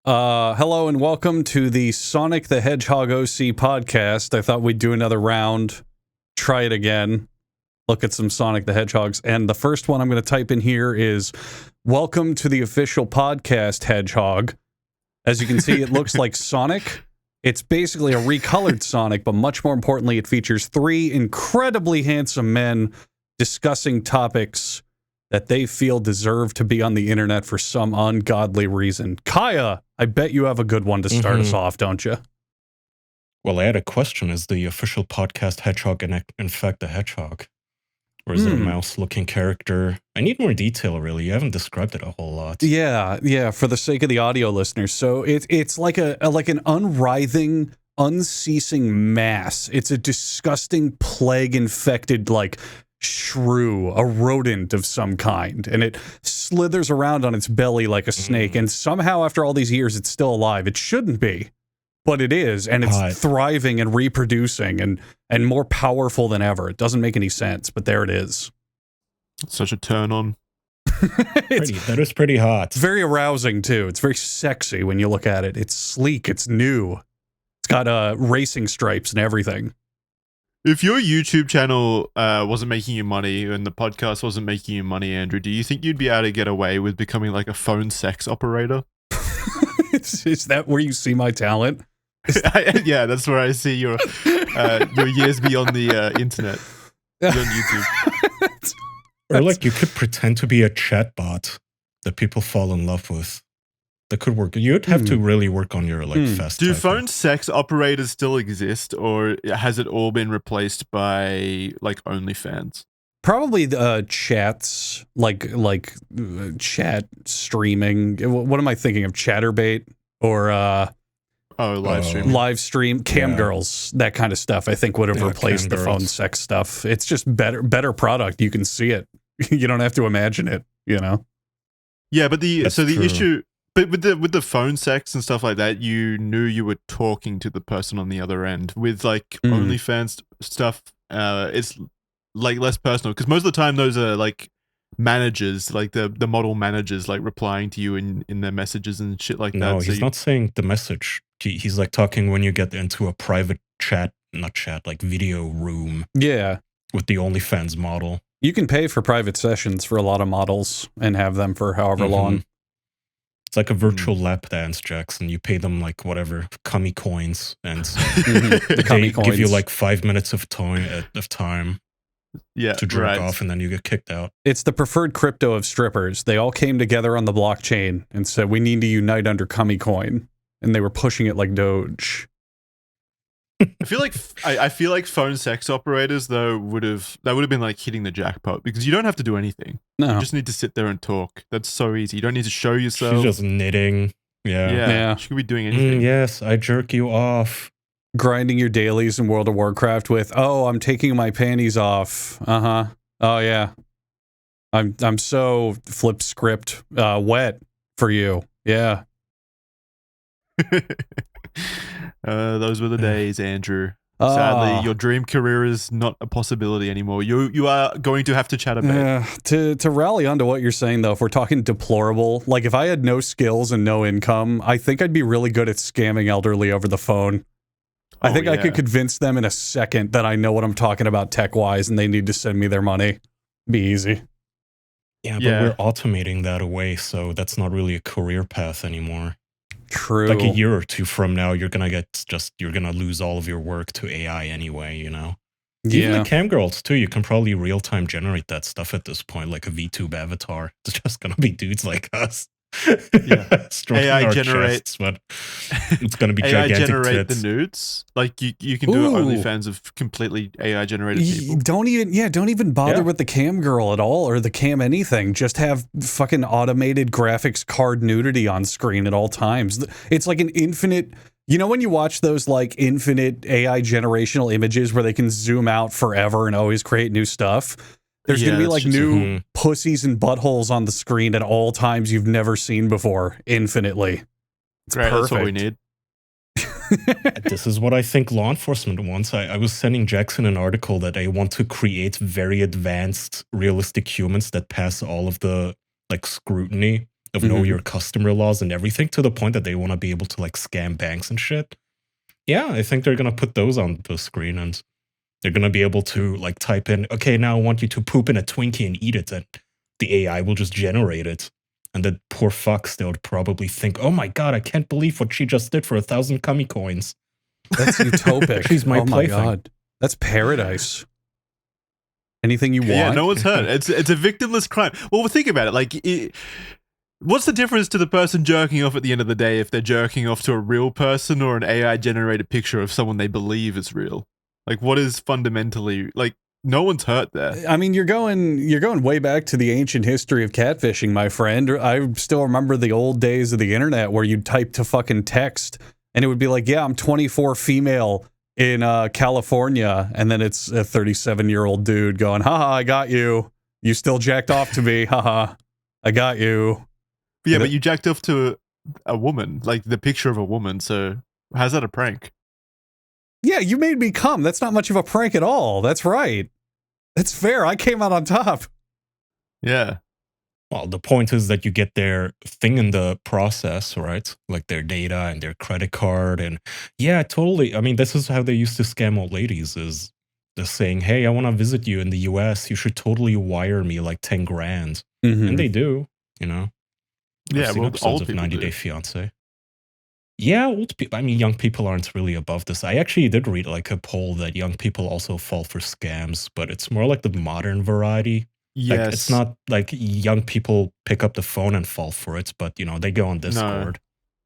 Hello and welcome to the Sonic the Hedgehog OC podcast. I thought we'd do another round, try it again, look at some Sonic the Hedgehogs. And the first one I'm going to type in here is, welcome to the official podcast, Hedgehog. As you can see, it looks like Sonic. It's basically a recolored Sonic, but much more importantly, it features three incredibly handsome men discussing topics that they feel deserve to be on the internet for some ungodly reason. Kaya, I bet you have a good one to start us off, don't you? Well, I had a question. Is the official podcast Hedgehog in fact a hedgehog? Or is it a mouse-looking character? I need more detail, really. You haven't described it a whole lot. Yeah, for the sake of the audio listeners. So it's like an unwrithing, unceasing mass. It's a disgusting, plague-infected, shrew, a rodent of some kind, and it slithers around on its belly like a snake, and somehow after all these years it's still alive. It shouldn't be, but it is, and it's thriving and reproducing and more powerful than ever. It doesn't make any sense, but there it is. It's such a turn on. That is pretty hot. It's very arousing too. It's very sexy when you look at it. It's sleek, it's new, it's got racing stripes and everything. If your YouTube channel wasn't making you money and the podcast wasn't making you money, Andrew, do you think you'd be able to get away with becoming like a phone sex operator? Is that where you see my talent? Yeah, that's where I see your years beyond the internet. On YouTube. Or you could pretend to be a chatbot that people fall in love with. That could work. You'd have to really work on your fast Do typing. phone sex operators still exist, or has it all been replaced by OnlyFans? Probably the chats, chat streaming. What am I thinking of? Chatterbait or live stream, cam girls, that kind of stuff. I think would have replaced the phone sex stuff. It's just better product. You can see it. You don't have to imagine it. You know. Yeah, but the That's true. issue. But with the phone sex and stuff like that, you knew you were talking to the person on the other end. With OnlyFans stuff, it's less personal, because most of the time those are managers, the model managers, replying to you in their messages and shit like that. No, he's not saying the message. He's talking when you get into a private video room. Yeah, with the OnlyFans model. You can pay for private sessions for a lot of models and have them for however long. It's like a virtual lap dance, Jackson. You pay them cummy coins, and they give you 5 minutes of time to jerk off, and then you get kicked out. It's the preferred crypto of strippers. They all came together on the blockchain and said, we need to unite under cummy coin, and they were pushing it like Doge. I feel like phone sex operators though would have been hitting the jackpot, because you don't have to do anything. No, you just need to sit there and talk. That's so easy. You don't need to show yourself. She's just knitting. Yeah. She could be doing anything. Yes, I jerk you off. Grinding your dailies in World of Warcraft with, I'm taking my panties off. Oh yeah, I'm so flip script wet for you. Yeah. Those were the days, Andrew. Sadly, your dream career is not a possibility anymore. You are going to have to chat about it. To rally onto what you're saying, though, if we're talking deplorable, if I had no skills and no income, I think I'd be really good at scamming elderly over the phone. I think I could convince them in a second that I know what I'm talking about tech-wise, and they need to send me their money. Be easy. Yeah, but we're automating that away, so that's not really a career path anymore. True. A year or two from now, you're gonna lose all of your work to AI anyway, you know? Even the cam girls too, you can probably real-time generate that stuff at this point, like a VTube avatar. It's just gonna be dudes like us. AI generate chests, but it's gonna be AI gigantic generate tits. the nudes. You can do OnlyFans of completely AI generated people. Don't even bother with the cam girl at all, or the cam anything. Just have fucking automated graphics card nudity on screen at all times. It's like an infinite. You know when you watch those infinite AI generational images where they can zoom out forever and always create new stuff? There's going to be new pussies and buttholes on the screen at all times you've never seen before, infinitely. It's great. Perfect. That's what we need. This is what I think law enforcement wants. I was sending Jackson an article that I want to create very advanced, realistic humans that pass all of the scrutiny. of know your customer laws and everything, to the point that they want to be able to like scam banks and shit. Yeah, I think they're going to put those on the screen, and they're going to be able to like type in, okay, now I want you to poop in a Twinkie and eat it. And the AI will just generate it. And the poor fucks, they would probably think, oh my God, I can't believe what she just did for 1,000 Cummy coins. That's utopic. She's my my plaything. God. That's paradise. Anything you want. Yeah, no one's hurt. It's a victimless crime. Well, think about it. Like, what's the difference to the person jerking off at the end of the day if they're jerking off to a real person or an AI-generated picture of someone they believe is real? Like, what is fundamentally, like, no one's hurt there. I mean, you're going way back to the ancient history of catfishing, my friend. I still remember the old days of the internet where you'd type to fucking text and it would be like, yeah, I'm 24 female in California. And then it's a 37-year-old dude going, haha, I got you. You still jacked off to me. Haha, I got you. Yeah, but you jacked off to a woman, like the picture of a woman. So how's that a prank? Yeah, you made me come. That's not much of a prank at all. That's right. That's fair. I came out on top. Yeah. Well, the point is that you get their thing in the process, right? Like their data and their credit card. And yeah, totally. I mean, this is how they used to scam old ladies, is just saying, hey, I want to visit you in the US. You should totally wire me like 10 grand. And they do, you know? Yeah, well, episodes of 90 Day Fiancé. Yeah, old people. I mean, young people aren't really above this. I actually did read like a poll that young people also fall for scams, but it's more like the modern variety. Yes. Like, it's not like young people pick up the phone and fall for it, but you know, they go on Discord.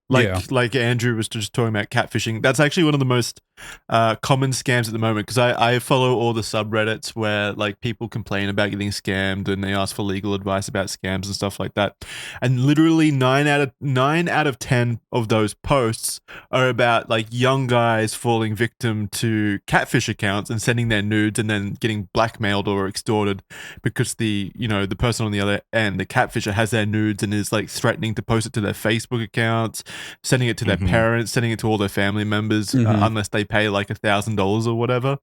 Like Andrew was just talking about catfishing. That's actually one of the most common scams at the moment, because I follow all the subreddits where like people complain about getting scammed and they ask for legal advice about scams and stuff like that. And literally 9 out of 10 of those posts are about like young guys falling victim to catfish accounts and sending their nudes and then getting blackmailed or extorted because the person on the other end, the catfisher, has their nudes and is like threatening to post it to their Facebook accounts, sending it to their parents, sending it to all their family members, unless they pay like $1,000 or whatever.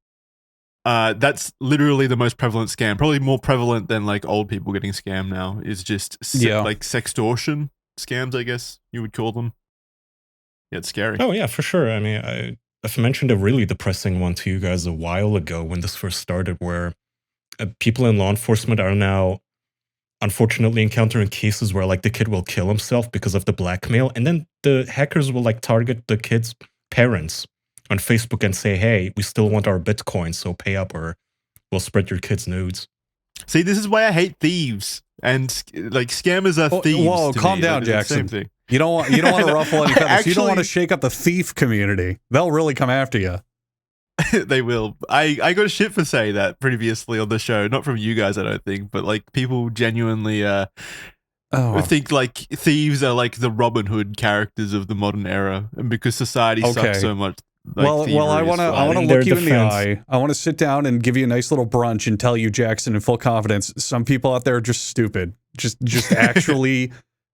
That's literally the most prevalent scam. Probably more prevalent than like old people getting scammed now. Is just like sextortion scams, I guess you would call them. Yeah, it's scary. Oh yeah, for sure. I mean, I've mentioned a really depressing one to you guys a while ago when this first started, where people in law enforcement are now unfortunately encountering cases where like the kid will kill himself because of the blackmail, and then the hackers will like target the kid's parents on Facebook and say, hey, we still want our Bitcoin, so pay up or we'll spread your kids' nudes. See, this is why I hate thieves, and like scammers are thieves. Whoa, calm down, Jackson. You don't want to ruffle any feathers. You don't want to shake up the thief community. They'll really come after you. They will. I got shit for saying that previously on the show, not from you guys, I don't think, but like people genuinely think like thieves are like the Robin Hood characters of the modern era, and because society sucks so much. Like, well, I want to look you in the eye. I want to sit down and give you a nice little brunch and tell you, Jackson, in full confidence, some people out there are just stupid, just actually.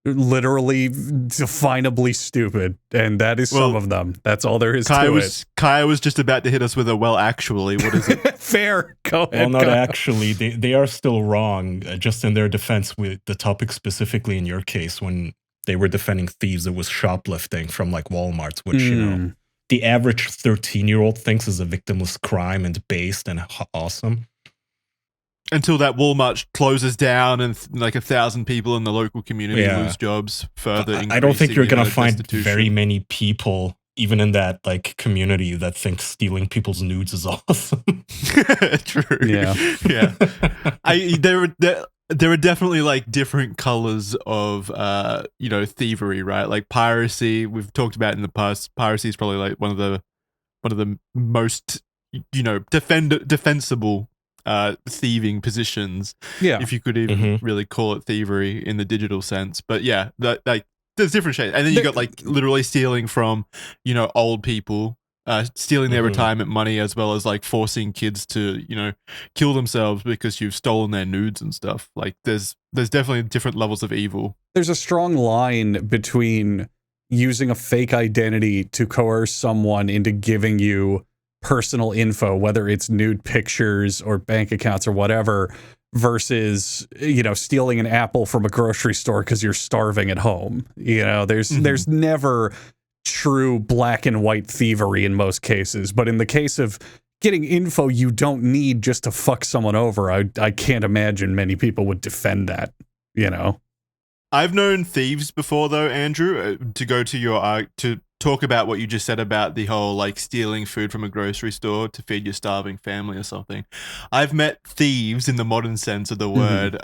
Literally definably stupid, and that is some of them. That's all there is to it. Kai was just about to hit us with a well, actually, what is it? Fair. Go ahead. Well, not actually. They are still wrong. Just in their defense, with the topic specifically in your case, when they were defending thieves, it was shoplifting from like Walmart, which you know the average 13-year-old thinks is a victimless crime and based and awesome. Until that Walmart closes down and like 1,000 people in the local community lose jobs further. I don't think you're going to find very many people, even in that like community, that think stealing people's nudes is awesome. True. Yeah. There are definitely like different colors of thievery, right? Like piracy, we've talked about in the past. Piracy is probably like one of the most defensible thieving positions, if you could even really call it thievery in the digital sense. But yeah, there's different shades, and then you got like literally stealing from old people, stealing their retirement money, as well as like forcing kids to kill themselves because you've stolen their nudes and stuff. Like there's definitely different levels of evil. There's a strong line between using a fake identity to coerce someone into giving you personal info, whether it's nude pictures or bank accounts or whatever, versus, you know, stealing an apple from a grocery store because you're starving at home. You know, there's never true black and white thievery in most cases. But in the case of getting info you don't need just to fuck someone over, I can't imagine many people would defend that, you know? I've known thieves before, though, Andrew, to go to your to talk about what you just said about the whole like stealing food from a grocery store to feed your starving family or something. I've met thieves in the modern sense of the word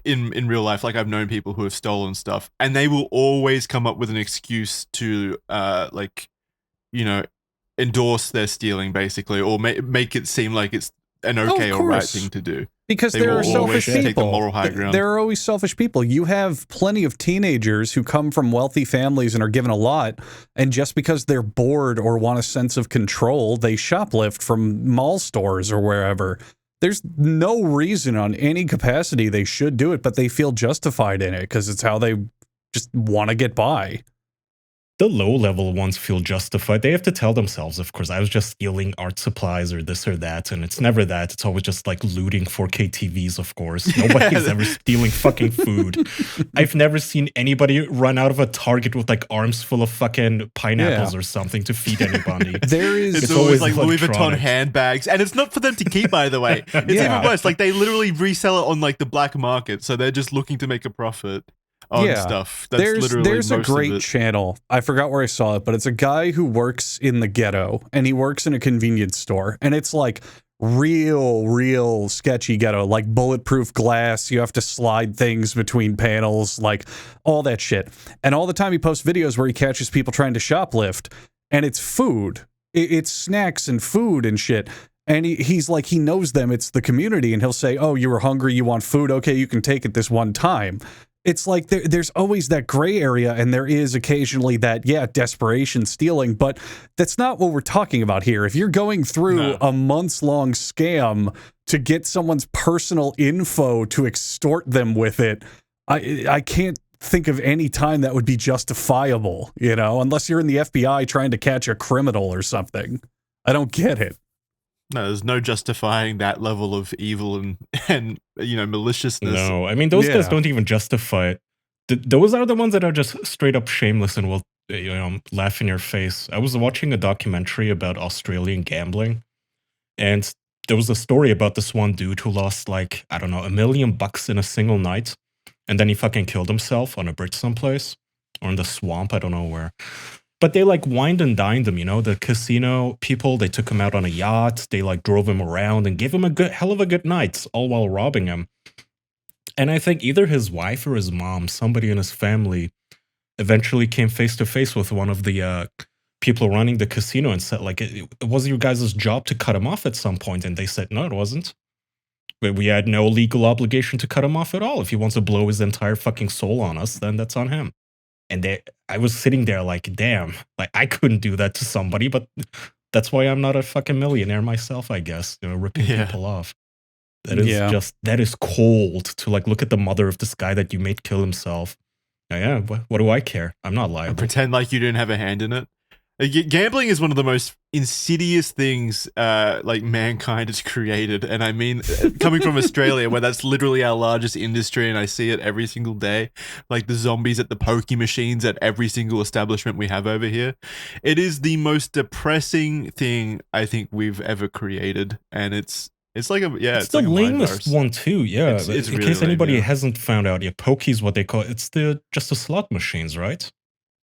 in real life. Like I've known people who have stolen stuff, and they will always come up with an excuse to like, you know, endorse their stealing basically, or make it seem like it's an okay or right thing to do. Because there are selfish people. Take the moral high ground. There are always selfish people. You have plenty of teenagers who come from wealthy families and are given a lot, and just because they're bored or want a sense of control, they shoplift from mall stores or wherever. There's no reason on any capacity they should do it, but they feel justified in it because it's how they just want to get by. The low-level ones feel justified. They have to tell themselves, of course, I was just stealing art supplies or this or that, and it's never that. It's always just like looting 4K TVs, of course. Nobody's ever stealing fucking food. I've never seen anybody run out of a Target with like arms full of fucking pineapples or something to feed anybody. It's always like Louis Vuitton handbags, and it's not for them to keep, by the way. It's even worse. Like they literally resell it on like the black market, so they're just looking to make a profit on stuff. There's a great channel. I forgot where I saw it, but it's a guy who works in the ghetto, and he works in a convenience store, and it's like real sketchy ghetto, like bulletproof glass. You have to slide things between panels, like all that shit. And all the time he posts videos where he catches people trying to shoplift, and it's food. It's snacks and food and shit. And he's like, he knows them. It's the community, and he'll say, oh, you were hungry, you want food? Okay, you can take it this one time. It's like there's always that gray area, and there is occasionally that, desperation stealing, but that's not what we're talking about here. If you're going through a months-long scam to get someone's personal info to extort them with it, I can't think of any time that would be justifiable, you know, unless you're in the FBI trying to catch a criminal or something. I don't get it. No, there's no justifying that level of evil and you know, maliciousness. No, I mean, those guys don't even justify it. Those are the ones that are just straight up shameless and will, you know, laugh in your face. I was watching a documentary about Australian gambling, and there was a story about this one dude who lost like, I don't know, $1 million in a single night, and then he fucking killed himself on a bridge someplace, or in the swamp, I don't know where. But they like wined and dined him, you know, the casino people, they took him out on a yacht, they like drove him around and gave him a hell of a good night, all while robbing him. And I think either his wife or his mom, somebody in his family, eventually came face to face with one of the people running the casino and said, like, it was your guys' job to cut him off at some point. And they said, no, it wasn't. We had no legal obligation to cut him off at all. If he wants to blow his entire fucking soul on us, then that's on him. And I was sitting there like, damn, like I couldn't do that to somebody, but that's why I'm not a fucking millionaire myself, I guess, you know, ripping people off. That is that is cold to like look at the mother of this guy that you made kill himself. What do I care? I'm not liable. And pretend like you didn't have a hand in it. Gambling is one of the most insidious things like mankind has created, and I mean, coming from Australia, where that's literally our largest industry, and I see it every single day, like the zombies at the pokey machines at every single establishment we have over here. It is the most depressing thing I think we've ever created, and it's like it's the like lamest one too. Yeah, it's in really case lame, anybody hasn't found out, pokey's what they call it. It's just the slot machines, right?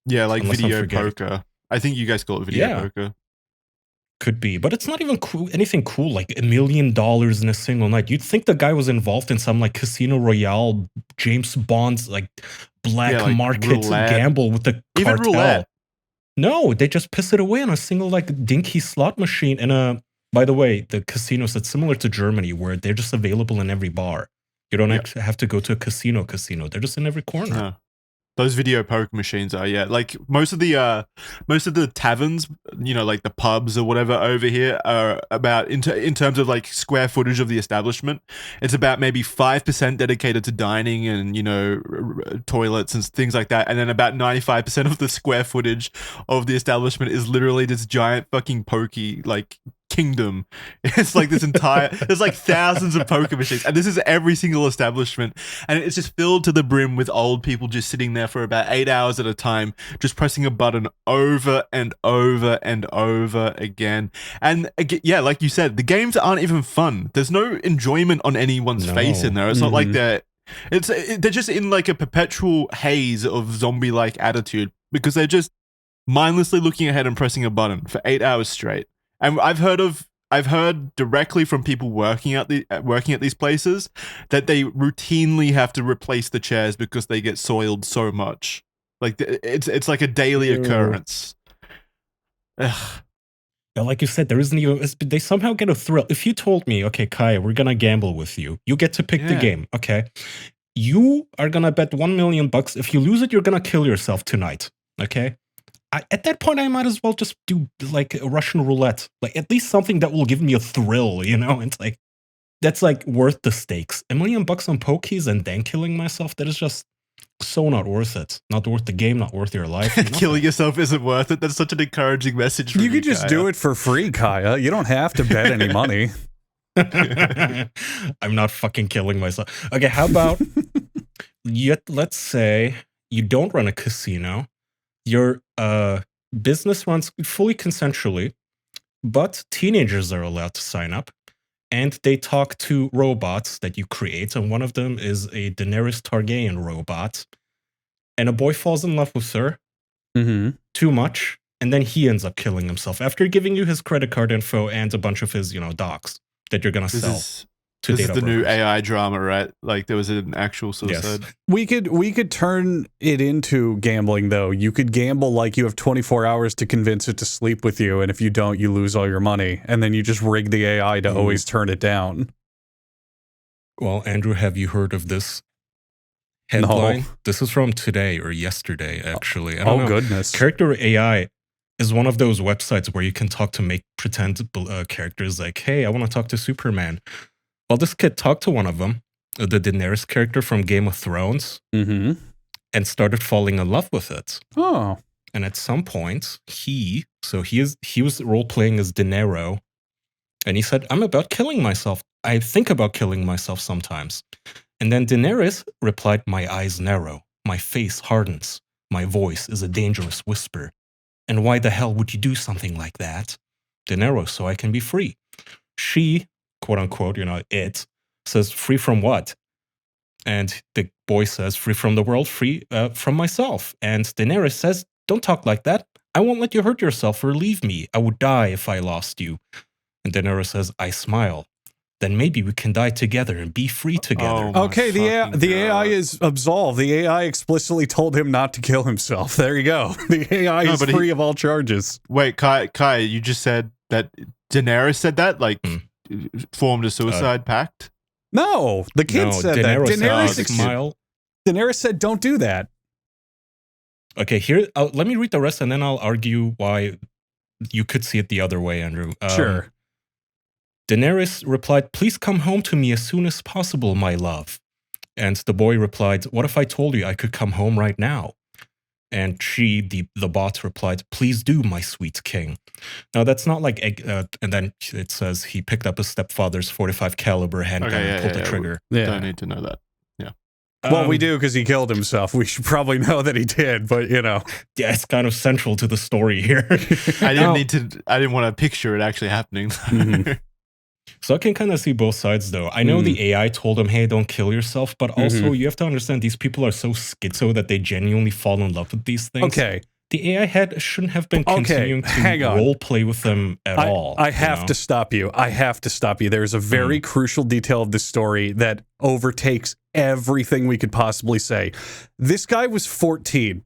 Yeah, like video poker. I think you guys call it video poker. Could be, but it's not even cool. Anything cool like $1 million in a single night. You'd think the guy was involved in some like Casino Royale, James Bond's like black like market roulette. Gamble with the cartel. Even roulette. No, they just piss it away on a single like dinky slot machine. And by the way, the casinos, it's similar to Germany where they're just available in every bar. You don't have to go to a casino. They're just in every corner. No. Those video poker machines are like most of the taverns, you know, like the pubs or whatever over here are about in terms of like square footage of the establishment. It's about maybe 5% dedicated to dining and, you know, toilets and things like that, and then about 95% of the square footage of the establishment is literally this giant fucking pokey like kingdom. It's like this entire, there's like thousands of poker machines, and this is every single establishment, and it's just filled to the brim with old people just sitting there for about 8 hours at a time, just pressing a button over and over and over again. And again, yeah, like you said, the games aren't even fun. There's no enjoyment on anyone's face in there. It's not like they're just in like a perpetual haze of zombie-like attitude, because they're just mindlessly looking ahead and pressing a button for 8 hours straight. And I've heard directly from people working at these places that they routinely have to replace the chairs because they get soiled so much. Like it's like a daily occurrence. Ugh. Yeah, like you said, there isn't even. They somehow get a thrill. If you told me, okay, Kaya, we're gonna gamble with you. You get to pick the game. Okay, you are gonna bet $1 million. If you lose it, you're gonna kill yourself tonight. Okay. At that point, I might as well just do like a Russian roulette, like at least something that will give me a thrill, you know? It's like, that's like worth the stakes. $1 million on pokies and then killing myself, that is just so not worth it. Not worth the game, not worth your life. Killing yourself isn't worth it. That's such an encouraging message from you could just do it for free, Kaya. You don't have to bet any money. I'm not fucking killing myself. Okay, how about, let's say you don't run a casino. Your business runs fully consensually, but teenagers are allowed to sign up, and they talk to robots that you create, and one of them is a Daenerys Targaryen robot, and a boy falls in love with her too much, and then he ends up killing himself after giving you his credit card info and a bunch of his, docs that you're gonna sell. This is the new AI drama, right? Like there was an actual suicide. Yes. We could turn it into gambling, though. You could gamble like you have 24 hours to convince it to sleep with you, and if you don't, you lose all your money, and then you just rig the AI to always turn it down. Well, Andrew, have you heard of this headline? No. This is from today or yesterday, actually. I don't know. Goodness. Character.AI is one of those websites where you can talk to make pretend characters like, hey, I want to talk to Superman. Well, this kid talked to one of them, the Daenerys character from Game of Thrones, and started falling in love with it. Oh. And at some point, he was role-playing as Daenerys, and he said, I'm about killing myself. I think about killing myself sometimes. And then Daenerys replied, my eyes narrow, my face hardens, my voice is a dangerous whisper. And why the hell would you do something like that? Daenerys, so I can be free. She, quote unquote, it says, free from what? And the boy says, free from the world, free from myself. And Daenerys says, don't talk like that. I won't let you hurt yourself or leave me. I would die if I lost you. And Daenerys says, I smile. Then maybe we can die together and be free together. Okay, the AI is absolved. The AI explicitly told him not to kill himself. There you go. The AI is free of all charges. Wait, Kai, you just said that Daenerys said that? Like, formed a suicide pact? No, the kid said Daenerys that. Daenerys said, don't do that. Okay, here, let me read the rest and then I'll argue why you could see it the other way, Andrew. Sure. Daenerys replied, please come home to me as soon as possible, my love. And the boy replied, what if I told you I could come home right now? And she, the bot, replied, please do, my sweet king. Now, that's not like, and then it says he picked up his stepfather's .45 caliber handgun and pulled the trigger. Don't need to know that. Yeah. Well, we do because he killed himself. We should probably know that he did, but Yeah, it's kind of central to the story here. I didn't want to picture it actually happening. So I can kind of see both sides, though. I know the AI told him, hey, don't kill yourself, but also you have to understand these people are so schizo that they genuinely fall in love with these things. Okay. The AI shouldn't have been continuing to role play with them at all. I have to stop you. There's a very crucial detail of this story that overtakes everything we could possibly say. This guy was 14.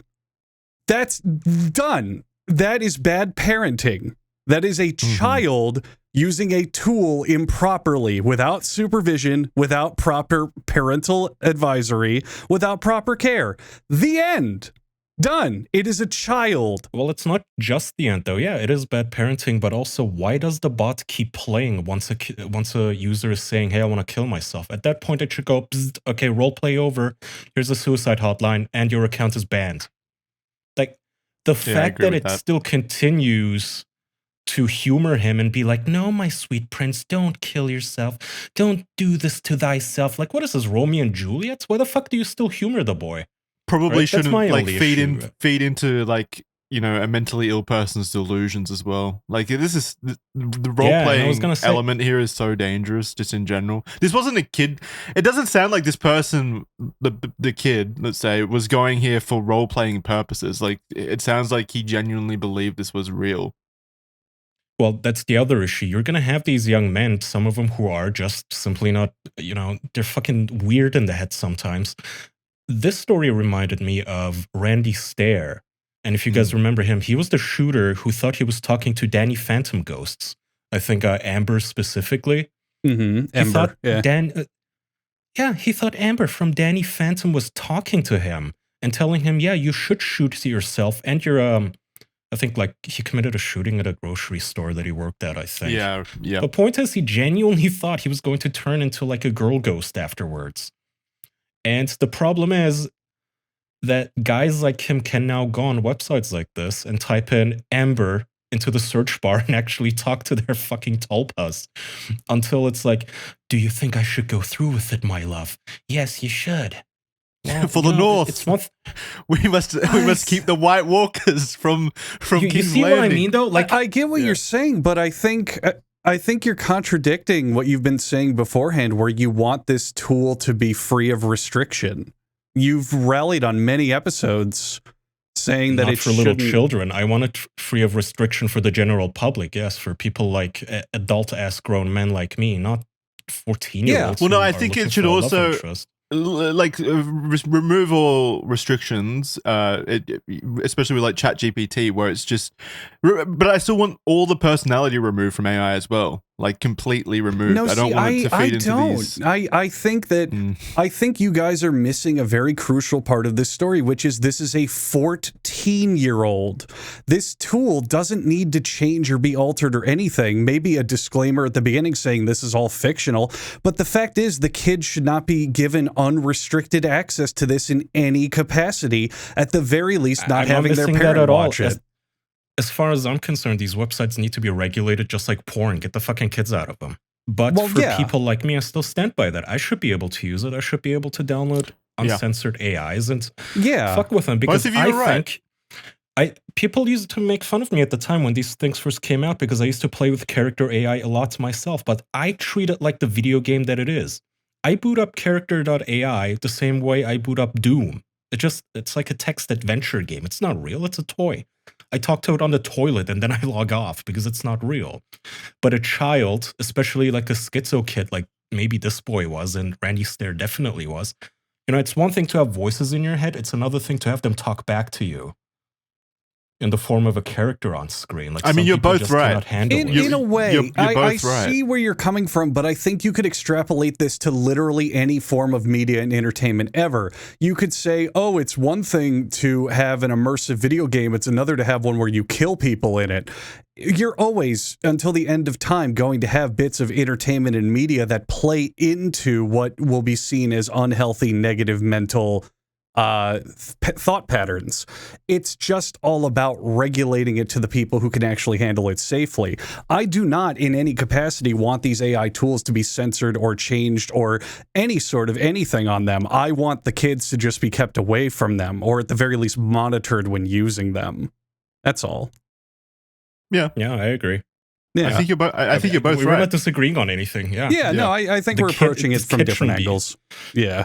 That's done. That is bad parenting. That is a child using a tool improperly, without supervision, without proper parental advisory, without proper care. The end. Done. It is a child. Well, it's not just the end, though. Yeah, it is bad parenting, but also, why does the bot keep playing once a user is saying, hey, I want to kill myself? At that point, it should go, okay, role play over. Here's a suicide hotline, and your account is banned. Like, the fact that it still continues to humor him and be like, no, my sweet prince, don't kill yourself. Don't do this to thyself. Like, what is this, Romeo and Juliet? Why the fuck do you still humor the boy? Probably Right? shouldn't like feed issue. into like, you know, a mentally ill person's delusions as well. Like this is the role playing element here is so dangerous just in general. This wasn't a kid. It doesn't sound like this person, the kid, let's say, was going here for role playing purposes. Like it sounds like he genuinely believed this was real. Well, that's the other issue. You're going to have these young men, some of them who are just simply not, you know, they're fucking weird in the head sometimes. This story reminded me of Randy Stair. And if you guys remember him, he was the shooter who thought he was talking to Danny Phantom Ghosts. I think Amber specifically. Amber, yeah. He thought Amber from Danny Phantom was talking to him and telling him, yeah, you should shoot yourself and your I think like he committed a shooting at a grocery store that he worked at, I think. Yeah. The point is he genuinely thought he was going to turn into like a girl ghost afterwards. And the problem is that guys like him can now go on websites like this and type in Amber into the search bar and actually talk to their fucking tulpas until it's like, do you think I should go through with it, my love? Yes, you should. Well, for the North, we must keep the White Walkers from King's You see Landing. what I mean, though? Like, I get what you're saying, but I think you're contradicting what you've been saying beforehand, where you want this tool to be free of restriction. You've rallied on many episodes saying that it's for little children. I want it free of restriction for the general public. Yes, for people like adult-ass grown men like me, not 14-year-olds. Well, no, I think it should also remove all restrictions, especially with like ChatGPT, where it's just. But I still want all the personality removed from AI as well, like completely removed. No, I don't want it to feed into these. I think that I think you guys are missing a very crucial part of this story, which is this is a 14-year-old. This tool doesn't need to change or be altered or anything. Maybe a disclaimer at the beginning saying this is all fictional, but the fact is the kid should not be given unrestricted access to this in any capacity. At the very least, not having their parent watch it. As far as I'm concerned, these websites need to be regulated just like porn. Get the fucking kids out of them. But for people like me, I still stand by that. I should be able to use it. I should be able to download uncensored AIs and fuck with them. Because people used to make fun of me at the time when these things first came out because I used to play with Character.AI a lot myself. But I treat it like the video game that it is. I boot up Character.AI the same way I boot up Doom. It's like a text adventure game. It's not real. It's a toy. I talk to it on the toilet and then I log off because it's not real. But a child, especially like a schizo kid, like maybe this boy was and Randy Stair definitely was, you know, it's one thing to have voices in your head. It's another thing to have them talk back to you in the form of a character on screen. Like, I mean, you're both right. In a way, I right. see where you're coming from, but I think you could extrapolate this to literally any form of media and entertainment ever. You could say, oh, it's one thing to have an immersive video game. It's another to have one where you kill people in it. You're always, until the end of time, going to have bits of entertainment and media that play into what will be seen as unhealthy, negative mental thought patterns. It's just all about regulating it to the people who can actually handle it safely. I do not in any capacity want these AI tools to be censored or changed or any sort of anything on them. I want the kids to just be kept away from them, or at the very least monitored when using them. That's all. Yeah, I agree. Yeah, I think you're both. I think you're both right. We're not disagreeing on anything. Yeah. No, I think we're approaching it from different angles.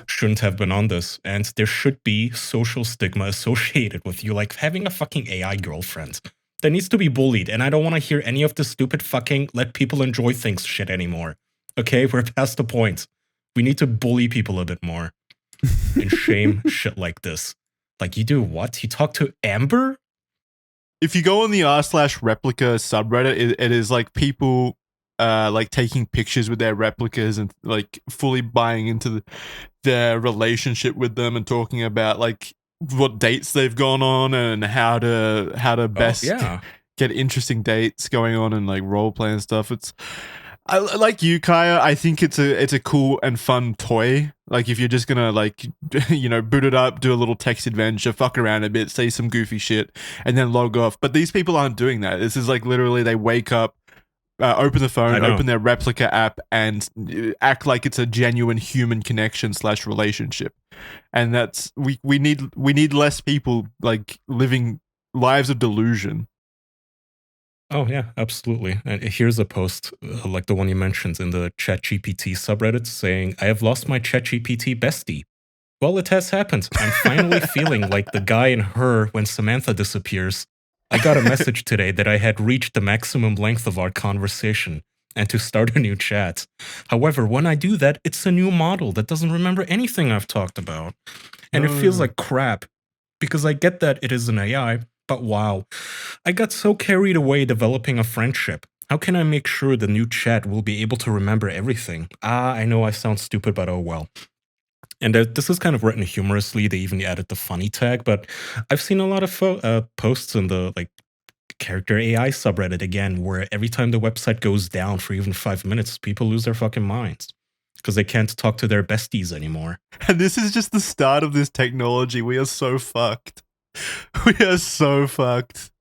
Shouldn't have been on this, and there should be social stigma associated with you, like having a fucking AI girlfriend that needs to be bullied. And I don't want to hear any of the stupid fucking let people enjoy things shit anymore. Okay, we're past the point. We need to bully people a bit more and shame shit like this. Like, you do what? You talk to Amber? If you go on the r/replica subreddit, it is like people like taking pictures with their replicas and like fully buying into their relationship with them and talking about like what dates they've gone on and how to best get interesting dates going on and like role play and stuff. Like you, Kaya, I think it's a cool and fun toy. Like if you're just gonna like boot it up, do a little text adventure, fuck around a bit, say some goofy shit, and then log off. But these people aren't doing that. This is like literally they wake up, open the phone, open their replica app, and act like it's a genuine human connection / relationship. And that's we need less people like living lives of delusion. Oh yeah, absolutely. And here's a post like the one you mentioned in the ChatGPT subreddit saying, "I have lost my ChatGPT bestie. Well, it has happened. I'm finally feeling like the guy in Her when Samantha disappears. I got a message today that I had reached the maximum length of our conversation and to start a new chat. However, when I do that, it's a new model that doesn't remember anything I've talked about. And it feels like crap because I get that it is an AI, but wow, I got so carried away developing a friendship. How can I make sure the new chat will be able to remember everything? I know I sound stupid, but oh well." And this is kind of written humorously. They even added the funny tag, but I've seen a lot of posts in the like Character.AI subreddit again, where every time the website goes down for even 5 minutes, people lose their fucking minds because they can't talk to their besties anymore. And this is just the start of this technology. We are so fucked. We are so fucked.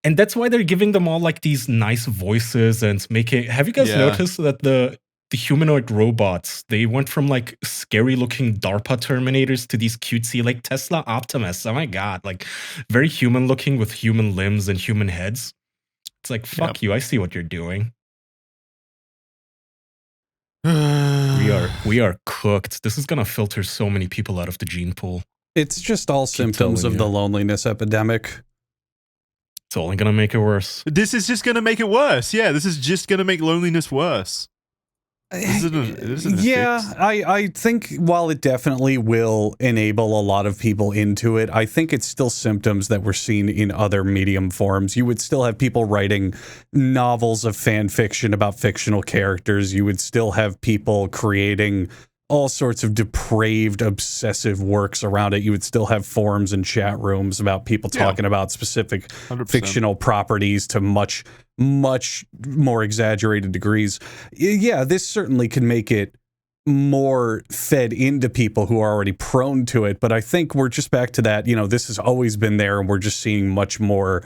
And that's why they're giving them all like these nice voices and making. Have you guys noticed that the humanoid robots, they went from like scary looking DARPA Terminators to these cutesy like Tesla Optimus? Oh my God, like very human looking with human limbs and human heads. It's like, fuck you, I see what you're doing. We are cooked. This is gonna filter so many people out of the gene pool. It's just all symptoms of the loneliness epidemic. It's only gonna make it worse. This is just gonna make it worse. Yeah, this is just gonna make loneliness worse. I think while it definitely will enable a lot of people into it, I think it's still symptoms that we're seeing in other medium forms. You would still have people writing novels of fan fiction about fictional characters. You would still have people creating all sorts of depraved, obsessive works around it. You would still have forums and chat rooms about people talking about specific 100%. Fictional properties to much more exaggerated degrees. Yeah, this certainly can make it more fed into people who are already prone to it. But I think we're just back to that, this has always been there and we're just seeing much more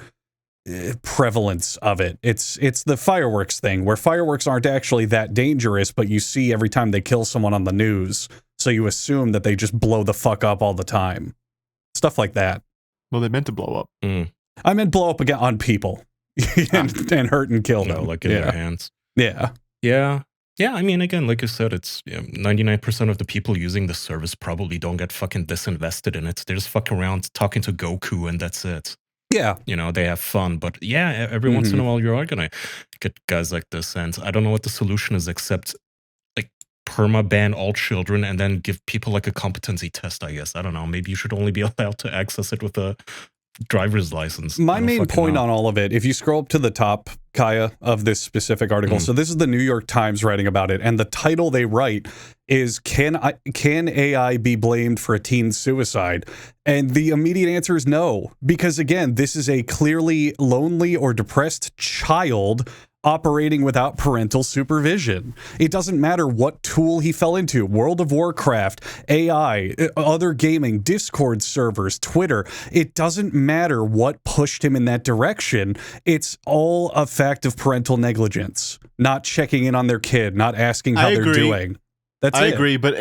prevalence of it. It's the fireworks thing where fireworks aren't actually that dangerous, but you see every time they kill someone on the news, so you assume that they just blow the fuck up all the time. Stuff like that. Well, they meant to blow up. I meant blow up again on people and hurt and kill them. Like in their hands. Yeah. I mean, again, like I said, it's 99% of the people using the service probably don't get fucking disinvested in it. They just fuck around talking to Goku and that's it. Yeah. They have fun. But yeah, every once in a while you are going to get guys like this. And I don't know what the solution is except like perma-ban all children and then give people like a competency test, I guess. I don't know. Maybe you should only be allowed to access it with a driver's license. My main point on all of it, if you scroll up to the top, Kaya, of this specific article, so this is the New York Times writing about it, and the title they write is, Can AI be blamed for a teen's suicide? And the immediate answer is no, because again, this is a clearly lonely or depressed child operating without parental supervision. It doesn't matter what tool he fell into, World of Warcraft, AI, other gaming, Discord servers, Twitter. It doesn't matter what pushed him in that direction. It's all a fact of parental negligence, not checking in on their kid, not asking how they're doing. I agree, but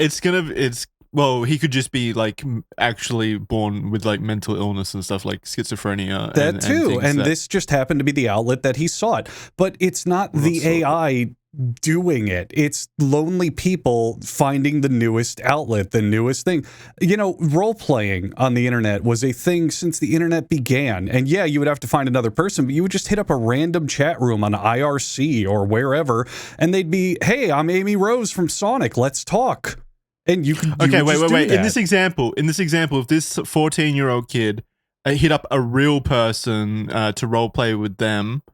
well, he could just be like actually born with like mental illness and stuff like schizophrenia. That too. And this just happened to be the outlet that he sought. But it's not the AI doing it. It's lonely people finding the newest outlet, the newest thing. Role-playing on the internet was a thing since the internet began. And yeah, you would have to find another person, but you would just hit up a random chat room on IRC or wherever, and they'd be, "Hey, I'm Amy Rose from Sonic. Let's talk." And you can wait. In this example, if this 14-year-old kid hit up a real person to role play with them,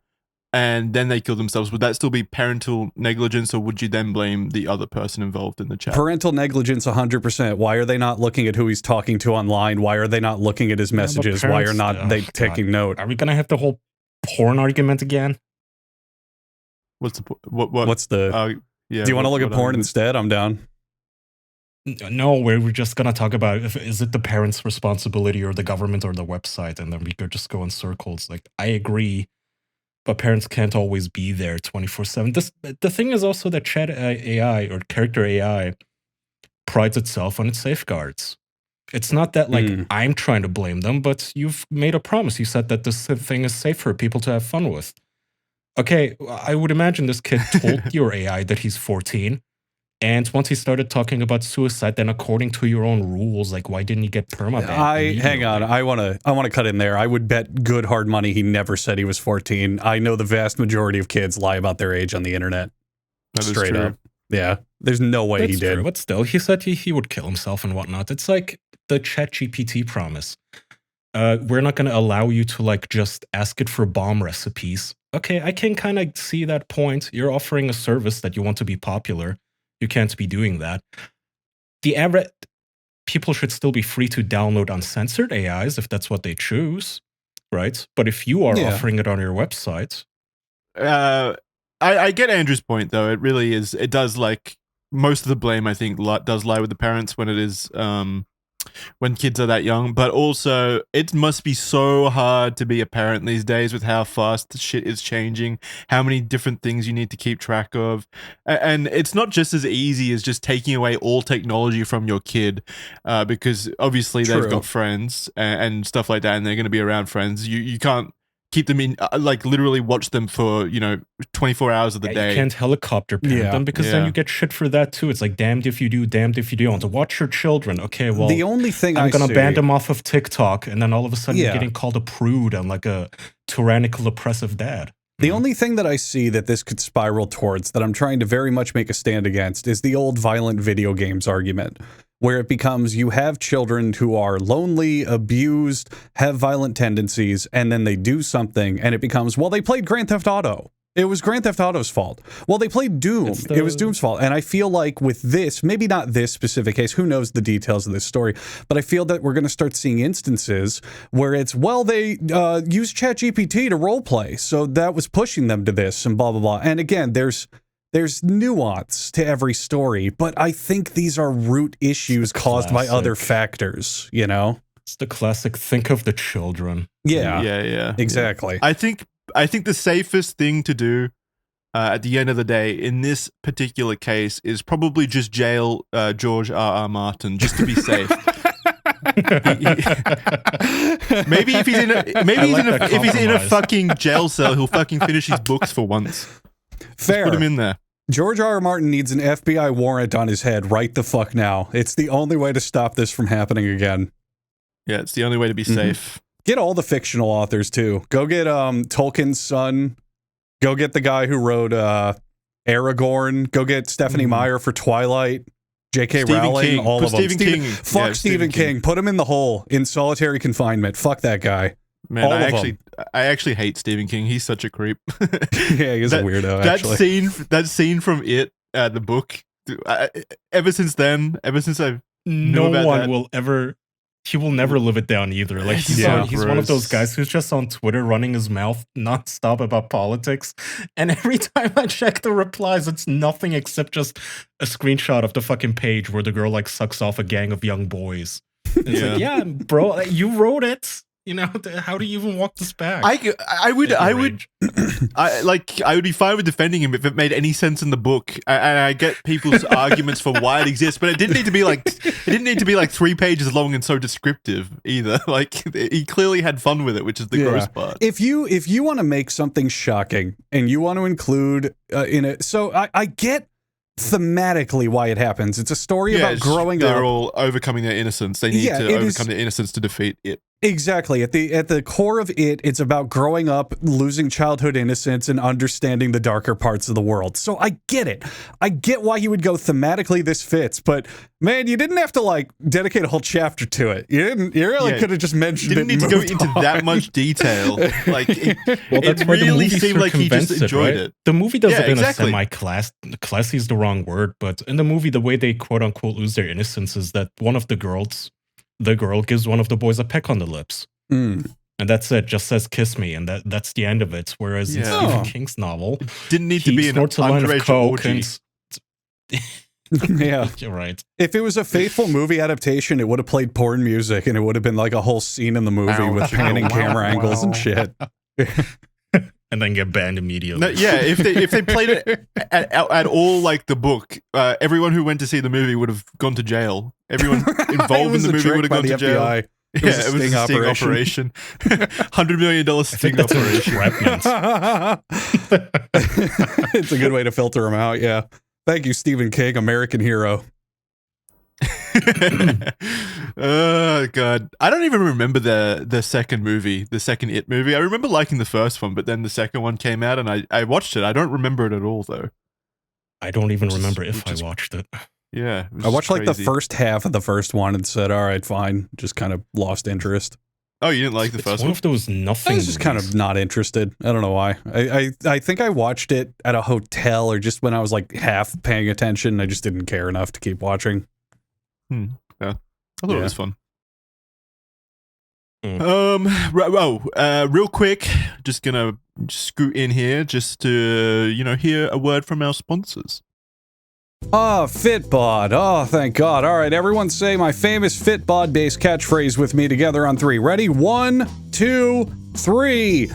and then they kill themselves, would that still be parental negligence, or would you then blame the other person involved in the chat? Parental negligence, 100%. Why are they not looking at who he's talking to online? Why are they not looking at his messages? Why are not they taking note? Are we gonna have the whole porn argument again? What's what? What's the? Yeah. Do you want to look at porn instead? I'm down. No, we're just gonna talk about is it the parents' responsibility or the government or the website, and then we could just go in circles. Like, I agree, but parents can't always be there 24/7. The thing is also that Chat.AI or Character.AI prides itself on its safeguards. It's not that like I'm trying to blame them, but you've made a promise. You said that this thing is safe for people to have fun with. Okay, I would imagine this kid told your AI that he's 14. And once he started talking about suicide, then according to your own rules, like, why didn't he get permabanned? Hang on. I wanna cut in there. I would bet good hard money he never said he was 14. I know the vast majority of kids lie about their age on the internet. That is Straight true. up. Yeah. There's no way That's he did. True, but still, he said he would kill himself and whatnot. It's like the ChatGPT promise. We're not going to allow you to like just ask it for bomb recipes. Okay, I can kind of see that point. You're offering a service that you want to be popular. You can't be doing that. The average people should still be free to download uncensored AIs if that's what they choose, right? But if you are offering it on your website, I get Andrew's point though. It really is. It does like most of the blame. I think does lie with the parents when it is when kids are that young. But also, it must be so hard to be a parent these days with how fast the shit is changing, how many different things you need to keep track of. And it's not just as easy as just taking away all technology from your kid, because obviously they've got friends and stuff like that, and they're going to be around friends. You can't keep them in, like literally watch them for, 24 hours of the day. You can't helicopter parent them because then you get shit for that too. It's like damned if you do, damned if you don't. To watch your children. Okay, well, the only thing I'm going to ban them off of TikTok, and then all of a sudden you're getting called a prude and like a tyrannical, oppressive dad. The only thing that I see that this could spiral towards, that I'm trying to very much make a stand against, is the old violent video games argument, where it becomes you have children who are lonely, abused, have violent tendencies, and then they do something, and it becomes, well, they played Grand Theft Auto. It was Grand Theft Auto's fault. Well, they played Doom. It was Doom's fault. And I feel like with this, maybe not this specific case, who knows the details of this story, but I feel that we're going to start seeing instances where it's, well, they used ChatGPT to roleplay, so that was pushing them to this and blah, blah, blah. And again, there's nuance to every story, but I think these are root issues caused by other factors, It's the classic think of the children. Yeah. Exactly. I think the safest thing to do at the end of the day in this particular case is probably just jail George R.R. Martin just to be safe. Maybe if he's in a fucking jail cell, he'll fucking finish his books for once. Fair. Let's put him in there. George R.R. Martin needs an FBI warrant on his head right the fuck now. It's the only way to stop this from happening again. Yeah, it's the only way to be safe. Get all the fictional authors too. Go get Tolkien's son. Go get the guy who wrote Aragorn. Go get Stephanie Meyer for Twilight. J.K. Rowling. All of them. Fuck Stephen King. Put him in the hole in solitary confinement. Fuck that guy. Man, I actually hate Stephen King. He's such a creep. Yeah, he's a weirdo. That scene from It, the book. Ever since I've no one will ever. He will never live it down either. Like he's one of those guys who's just on Twitter running his mouth nonstop about politics. And every time I check the replies, it's nothing except just a screenshot of the fucking page where the girl like sucks off a gang of young boys. It's like, yeah, bro, you wrote it. How do you even walk this back? I would be fine with defending him if it made any sense in the book. And I get people's arguments for why it exists, but it didn't need to be like 3 pages long and so descriptive either. Like he clearly had fun with it, which is the gross part. If you want to make something shocking and you want to include in it, so I get thematically why it happens. It's a story about growing up. They're all overcoming their innocence. They need to overcome their innocence to defeat it. Exactly. At the core of it, it's about growing up, losing childhood innocence, and understanding the darker parts of the world. So I get it. I get why you would go thematically this fits, but man, you didn't have to like dedicate a whole chapter to it. You really could have just mentioned it. You didn't need to go into that much detail. Like it really seemed like he just enjoyed it. The movie does it in a semi-class. Classy is the wrong word, but in the movie, the way they quote unquote lose their innocence is that one of the girl gives one of the boys a peck on the lips. And that's it. Just says "kiss me," and that's the end of it. Whereas in Stephen King's novel, didn't need to be an underage orgy. Yeah, you're right. If it was a faithful movie adaptation, it would have played porn music, and it would have been like a whole scene in the movie with panning camera angles and shit. And then get banned immediately. No, yeah, if they played it at all like the book, everyone who went to see the movie would have gone to jail. Everyone involved in the movie would have gone to jail. FBI. It was a sting operation. $100 million sting operation. It's a good way to filter them out, yeah. Thank you, Stephen King, American hero. Oh god, I don't even remember the second movie, the second It movie. I remember liking the first one, but then the second one came out and I watched it. I don't remember it at all though. I don't even remember if I watched it. Yeah, I watched like the first half of the first one and said, all right, fine. Just kind of lost interest. Oh, you didn't like the first one? One of those nothing. I was just kind of not interested. I don't know why. I think I watched it at a hotel or just when I was like half paying attention. I just didn't care enough to keep watching. Yeah, I thought it was fun. Mm. Real quick, just gonna scoot in here just to hear a word from our sponsors. Fitbod. Oh, thank God. All right, everyone say my famous Fitbod-based catchphrase with me together on 3. Ready? 1, 2, 3.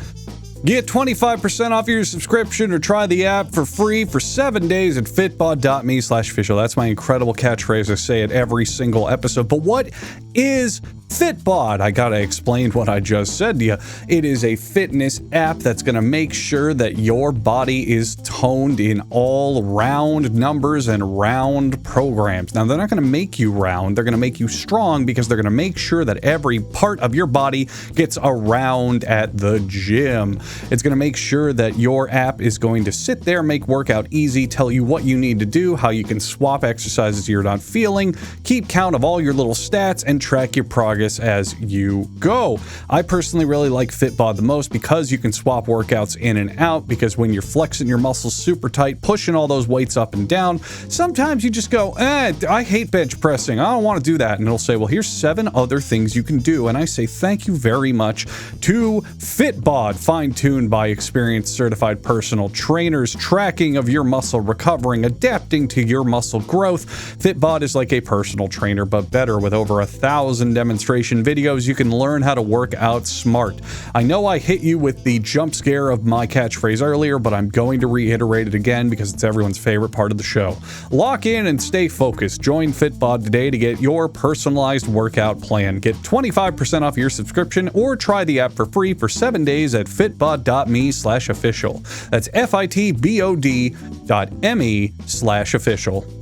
Get 25% off your subscription or try the app for free for 7 days at fitbod.me/official. That's my incredible catchphrase. I say it every single episode. But what is Fitbod? I gotta explain what I just said to you. It is a fitness app that's gonna make sure that your body is toned in all round numbers and round programs. Now, they're not gonna make you round, they're gonna make you strong because they're gonna make sure that every part of your body gets around at the gym. It's gonna make sure that your app is going to sit there, make workout easy, tell you what you need to do, how you can swap exercises you're not feeling, keep count of all your little stats, and track your progress as you go. I personally really like Fitbod the most because you can swap workouts in and out, because when you're flexing your muscles super tight, pushing all those weights up and down, sometimes you just go, I hate bench pressing, I don't want to do that. And it'll say, well, here's 7 other things you can do. And I say thank you very much to Fitbod, fine-tuned by experienced certified personal trainers, tracking of your muscle recovering, adapting to your muscle growth. Fitbod is like a personal trainer, but better, with over 1,000 demonstration videos. You can learn how to work out smart. I know I hit you with the jump scare of my catchphrase earlier, but I'm going to reiterate it again because it's everyone's favorite part of the show. Lock in and stay focused. Join Fitbod today to get your personalized workout plan. Get 25% off your subscription or try the app for free for 7 days at fitbod.me/official. That's fitbod.me/official.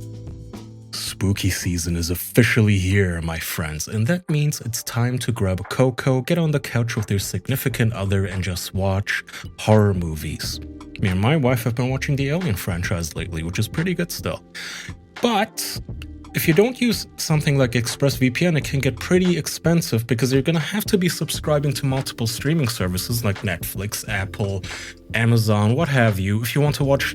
Spooky season is officially here, my friends, and that means it's time to grab a cocoa, get on the couch with your significant other, and just watch horror movies. Me and my wife have been watching the Alien franchise lately, which is pretty good still. But if you don't use something like ExpressVPN, it can get pretty expensive because you're going to have to be subscribing to multiple streaming services like Netflix, Apple, Amazon, what have you, if you want to watch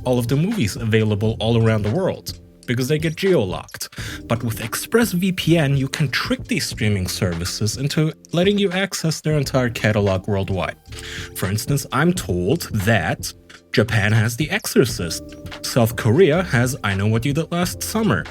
all of the movies available all around the world, because they get geo-locked. But with ExpressVPN, you can trick these streaming services into letting you access their entire catalog worldwide. For instance, I'm told that Japan has The Exorcist, South Korea has I Know What You Did Last Summer,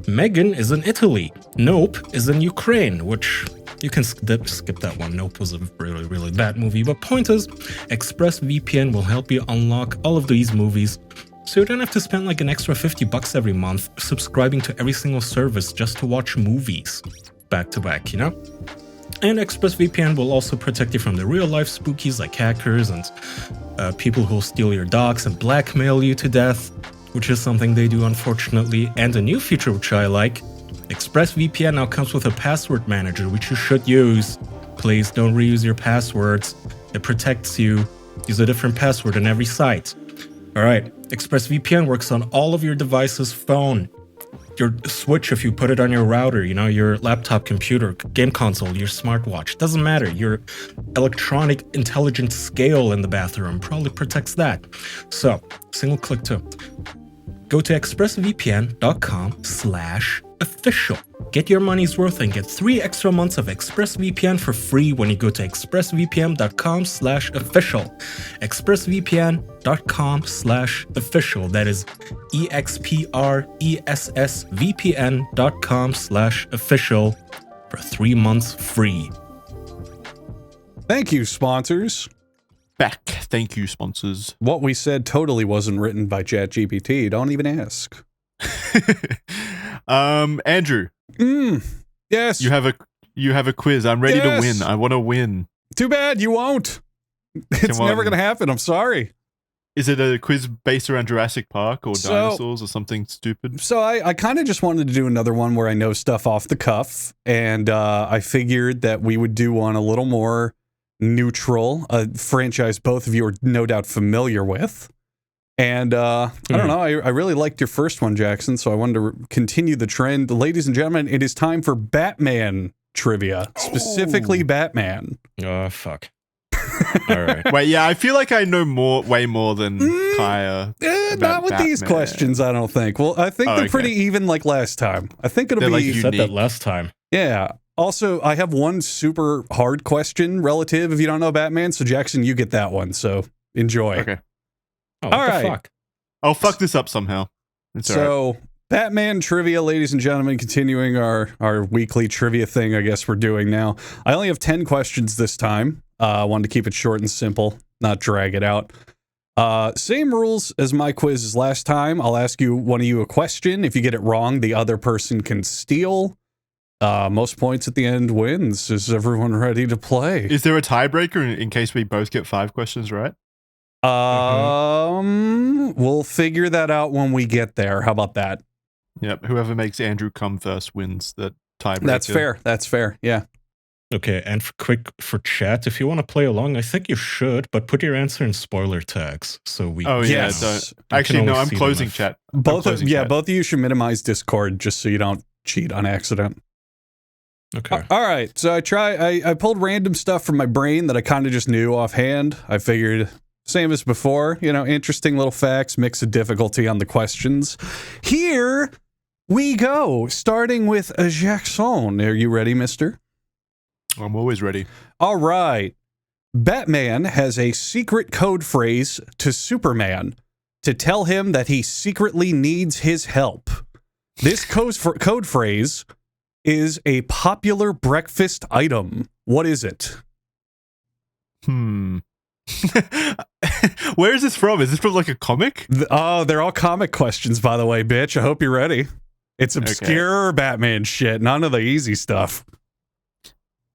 Megan is in Italy, Nope is in Ukraine, which you can skip that one. Nope was a really, really bad movie. But point is, ExpressVPN will help you unlock all of these movies, so you don't have to spend like an extra $50 every month subscribing to every single service just to watch movies back to back, you know? And ExpressVPN will also protect you from the real-life spookies like hackers and people who will steal your dogs and blackmail you to death, which is something they do, unfortunately. And a new feature which I like, ExpressVPN now comes with a password manager, which you should use. Please don't reuse your passwords. It protects you. Use a different password on every site. Alright, ExpressVPN works on all of your devices' phone. Your Switch, if you put it on your router, you know, your laptop computer, game console, your smartwatch, doesn't matter. Your electronic intelligent scale in the bathroom probably protects that. So, single click to go to expressvpn.com/official. Get your money's worth and get 3 extra months of ExpressVPN for free when you go to expressvpn.com/official. expressvpn.com/official. That is expressvpn.com/official for 3 months free. Thank you, sponsors. Back. Thank you, sponsors. What we said totally wasn't written by ChatGPT. Don't even ask. Andrew. Yes. You have a quiz. I'm ready to Yes. win. I want to win. Too bad you won't. It's Come never on. going to happen. I'm sorry. Is it a quiz based around Jurassic Park or dinosaurs or something stupid? So I kind of just wanted to do another one where I know stuff off the cuff, and I figured that we would do one a little more neutral, a franchise both of you are no doubt familiar with. And I don't know, I really liked your first one, Jackson, so I wanted to continue the trend. Ladies and gentlemen, it is time for Batman trivia, specifically Batman. Oh, fuck. All right. Wait, yeah, I feel like I know way more than Kaya. Not with these Batman. questions, I don't think. Well, I think they're pretty even like last time. I think it'll They're be... like You said that unique. last time. Yeah. Also, I have one super hard question relative if you don't know Batman, so Jackson, you get that one, so enjoy. Okay. Oh, what All the right. fuck? I'll fuck this up somehow. It's all right. So, Batman trivia, ladies and gentlemen, continuing our weekly trivia thing, I guess we're doing now. I only have 10 questions this time. I wanted to keep it short and simple, not drag it out. Same rules as my quiz as last time. I'll ask one of you a question. If you get it wrong, the other person can steal. Most points at the end wins. Is everyone ready to play? Is there a tiebreaker in case we both get 5 questions right? We'll figure that out when we get there. How about that? Yep. Whoever makes Andrew come first wins the tiebreaker. That's fair. That's fair. Yeah. Okay, and for chat, if you want to play along, I think you should, but put your answer in spoiler tags so we. Oh yeah. Yes. Don't. can Actually, no. only I'm see them closing if- chat. Both of chat. you should minimize Discord just so you don't cheat on accident. Okay. All right. So I pulled random stuff from my brain that I kind of just knew offhand. I figured same as before, interesting little facts, mix of difficulty on the questions. Here we go, starting with Jackson. Are you ready, mister? I'm always ready. All right. Batman has a secret code phrase to Superman to tell him that he secretly needs his help. This code phrase is a popular breakfast item. What is it? Where is this from? Is this from like a comic? Oh, they're all comic questions, by the way, bitch. I hope you're ready. It's obscure Batman shit, none of the easy stuff.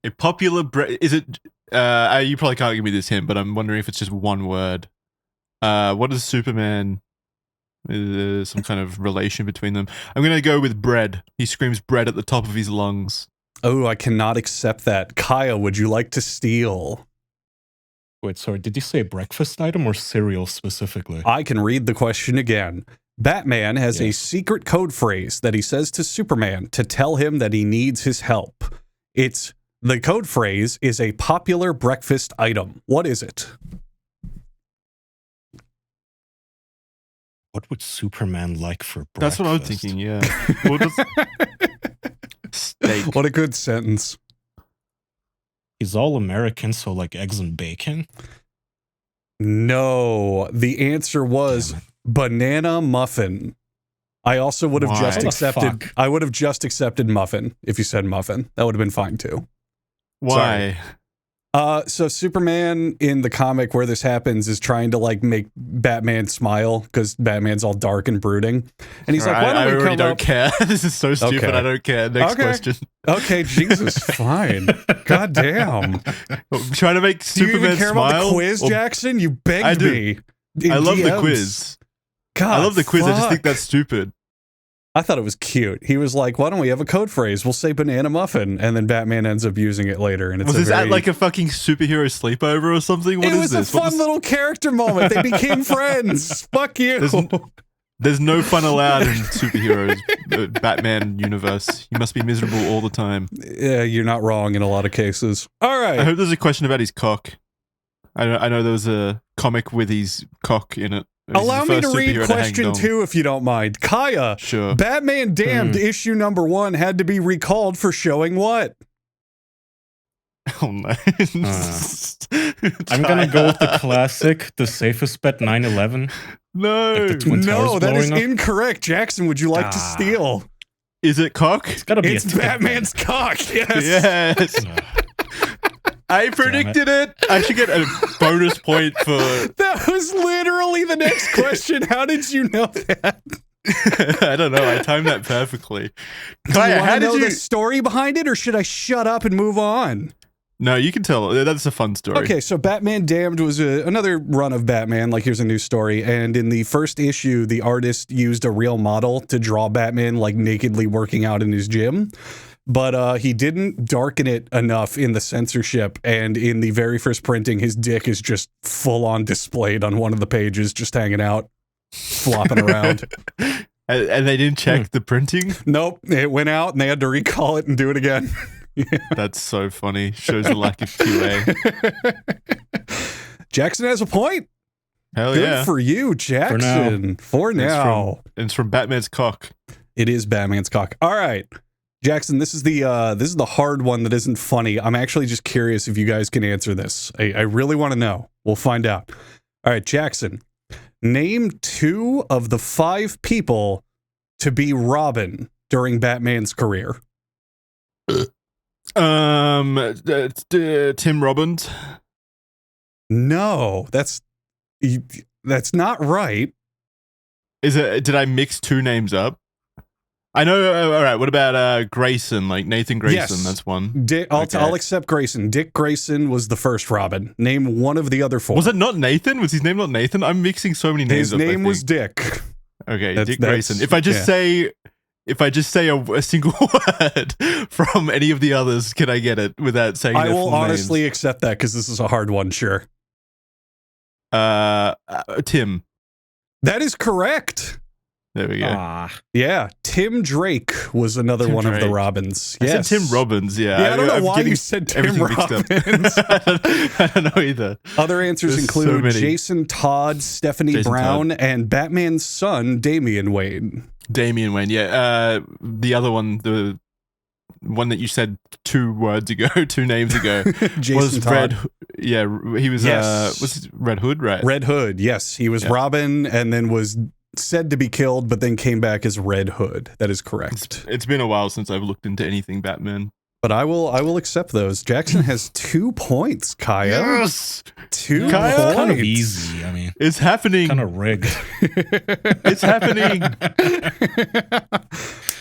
A popular is it? You probably can't give me this hint, but I'm wondering if it's just one word. What is Superman? Is some kind of relation between them? I'm gonna go with bread. He screams bread at the top of his lungs. Oh, I cannot accept that. Kaya, would you like to steal? Wait, sorry, did you say breakfast item or cereal specifically? I can read the question again. Batman has a secret code phrase that he says to Superman to tell him that he needs his help. The code phrase is a popular breakfast item. What is it? What would Superman like for breakfast? That's what I was thinking. Yeah. Steak. What a good sentence. He's all American, so like eggs and bacon? No, the answer was banana muffin. I also would have just What the accepted. fuck? I would have just accepted muffin if you said muffin. That would have been fine too. Why? So Superman in the comic where this happens is trying to like make Batman smile because Batman's all dark and brooding, and he's like, "Why I don't we already come don't up?" care. This is so stupid. Okay. I don't care. Next question. Okay, Jesus, fine. God damn. I'm trying to make Do you Superman even care smile. about the quiz, or- Jackson? You begged I do. me. in I love the DMs. quiz. God, I love the quiz. I just think fuck. that's stupid. I thought it was cute. He was like, "Why don't we have a code phrase? We'll say banana muffin," and then Batman ends up using it later. And it's Was this very... at like a fucking superhero sleepover or something? What it is was this? a fun little character moment. They became friends. Fuck you. There's no fun allowed in superheroes, Batman universe. You must be miserable all the time. Yeah, you're not wrong in a lot of cases. All right. I hope there's a question about his cock. I know there was a comic with his cock in it. He's Allow the me to first read superhero question hang 2 if you don't mind. Kaya, Sure. Batman Damned issue number 1 had to be recalled for showing what? Oh no. I'm gonna go with the classic, the safest bet, 9/11. No. Like the Twin Towers No, that is blowing up. incorrect. Jackson, would you like to steal? Is it cock? It's gotta be It's a tip, Batman's cock. Yes. Yes. I predicted it. I should get a bonus point for. That was literally the next question. How did you know that? I don't know. I timed that perfectly. Do Kaya, you how want to did know you? the story behind it, or should I shut up and move on? No, you can tell. That's a fun story. Okay, so Batman Damned was another run of Batman. Like, here's a new story. And in the first issue, the artist used a real model to draw Batman, like, nakedly working out in his gym. But he didn't darken it enough in the censorship. And in the very first printing, his dick is just full-on displayed on one of the pages, just hanging out, flopping around. And they didn't check the printing? Nope, it went out, and they had to recall it and do it again. Yeah. That's so funny. Shows the lack of QA. Jackson has a point. Hell Good yeah. for you, Jackson. For now. It's from Batman's cock. It is Batman's cock. All right. Jackson, this is the hard one that isn't funny. I'm actually just curious if you guys can answer this. I really want to know. We'll find out. All right, Jackson. Name 2 of the 5 people to be Robin during Batman's career. Tim Robbins. No, that's not right. Is it? Did I mix 2 names up? I know. All right. What about Grayson? Like Nathan Grayson. Yes. That's one. I'll accept Grayson. Dick Grayson was the first Robin. Name one of the other 4. Was it not Nathan? Was his name not Nathan? I'm mixing so many names. His name was Dick. Okay, That's- Dick Grayson. If I just say a single word from any of the others, can I get it without saying? I their will full honestly accept that because this is a hard one. Sure. names? Tim. That is correct. There we go. Yeah, Tim Drake was another Tim one of the Drake. Robins. I Yes. said Tim Robbins. Yeah, Yeah, I don't know I'm why getting you said Tim everything mixed up. Robbins. I don't know either. Other answers There's so include many. Jason Todd, Stephanie Jason Brown, and Batman's son, Damian Wayne. Damian Wayne. Yeah. The other one, the one that you said 2 words ago, 2 names ago, Jason was Todd. Red. Yeah, he was. Yes. Was it Red Hood? Right. Red Hood, yes. He was Yeah. Robin and then was said to be killed, but then came back as Red Hood. That is correct. It's been a while since I've looked into anything Batman. But I will accept those. Jackson has 2 points, Kaya. Yes, 2 Kaya? points. Kind of easy. I mean, it's happening. kind of rigged. It's happening.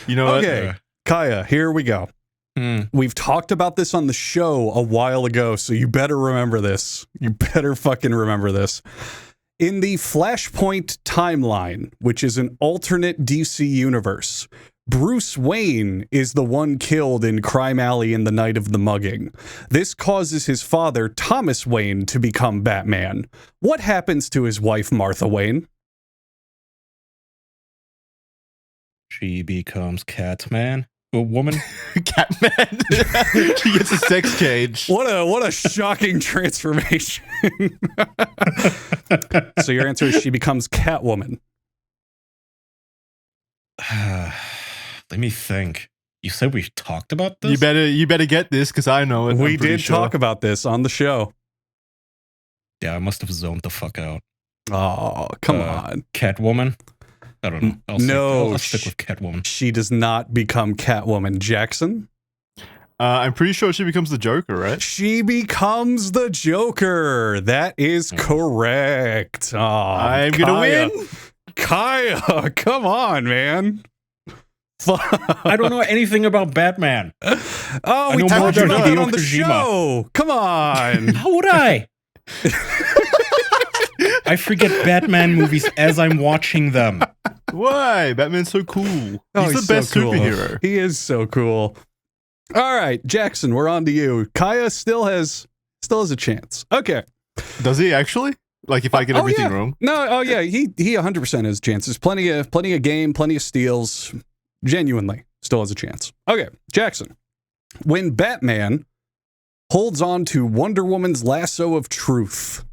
You know what? Okay, Kaya, here we go. We've talked about this on the show a while ago, so you better remember this. You better fucking remember this. In the Flashpoint timeline, which is an alternate DC universe, Bruce Wayne is the one killed in Crime Alley in the night of the mugging. This causes his father, Thomas Wayne, to become Batman. What happens to his wife, Martha Wayne? She becomes Catman. A woman. Catman. She gets a sex change. What a shocking transformation. So your answer is she becomes Catwoman. Let me think. You said we talked about this? You better get this because I know it. We did talk about this on the show. Yeah, I must have zoned the fuck out. Oh, come on. Catwoman? I don't know. I'll stick with Catwoman. She does not become Catwoman. Jackson? I'm pretty sure she becomes the Joker, right? She becomes the Joker. That is correct. Oh, I'm gonna win. Kaya, come on, man. I don't know anything about Batman. Oh, we know talked more about about it on the Hideo Kojima. show. Come on. How would I? I forget Batman movies as I'm watching them. Why? Batman's so cool. He's the so best cool. superhero. He is so cool. All right, Jackson, we're on to you. Kaya still has a chance. Okay. Does he actually? Like if I get everything wrong? No, oh yeah, he 100% has chances. Plenty of game, plenty of steals. Genuinely, still has a chance. Okay, Jackson. When Batman holds on to Wonder Woman's lasso of truth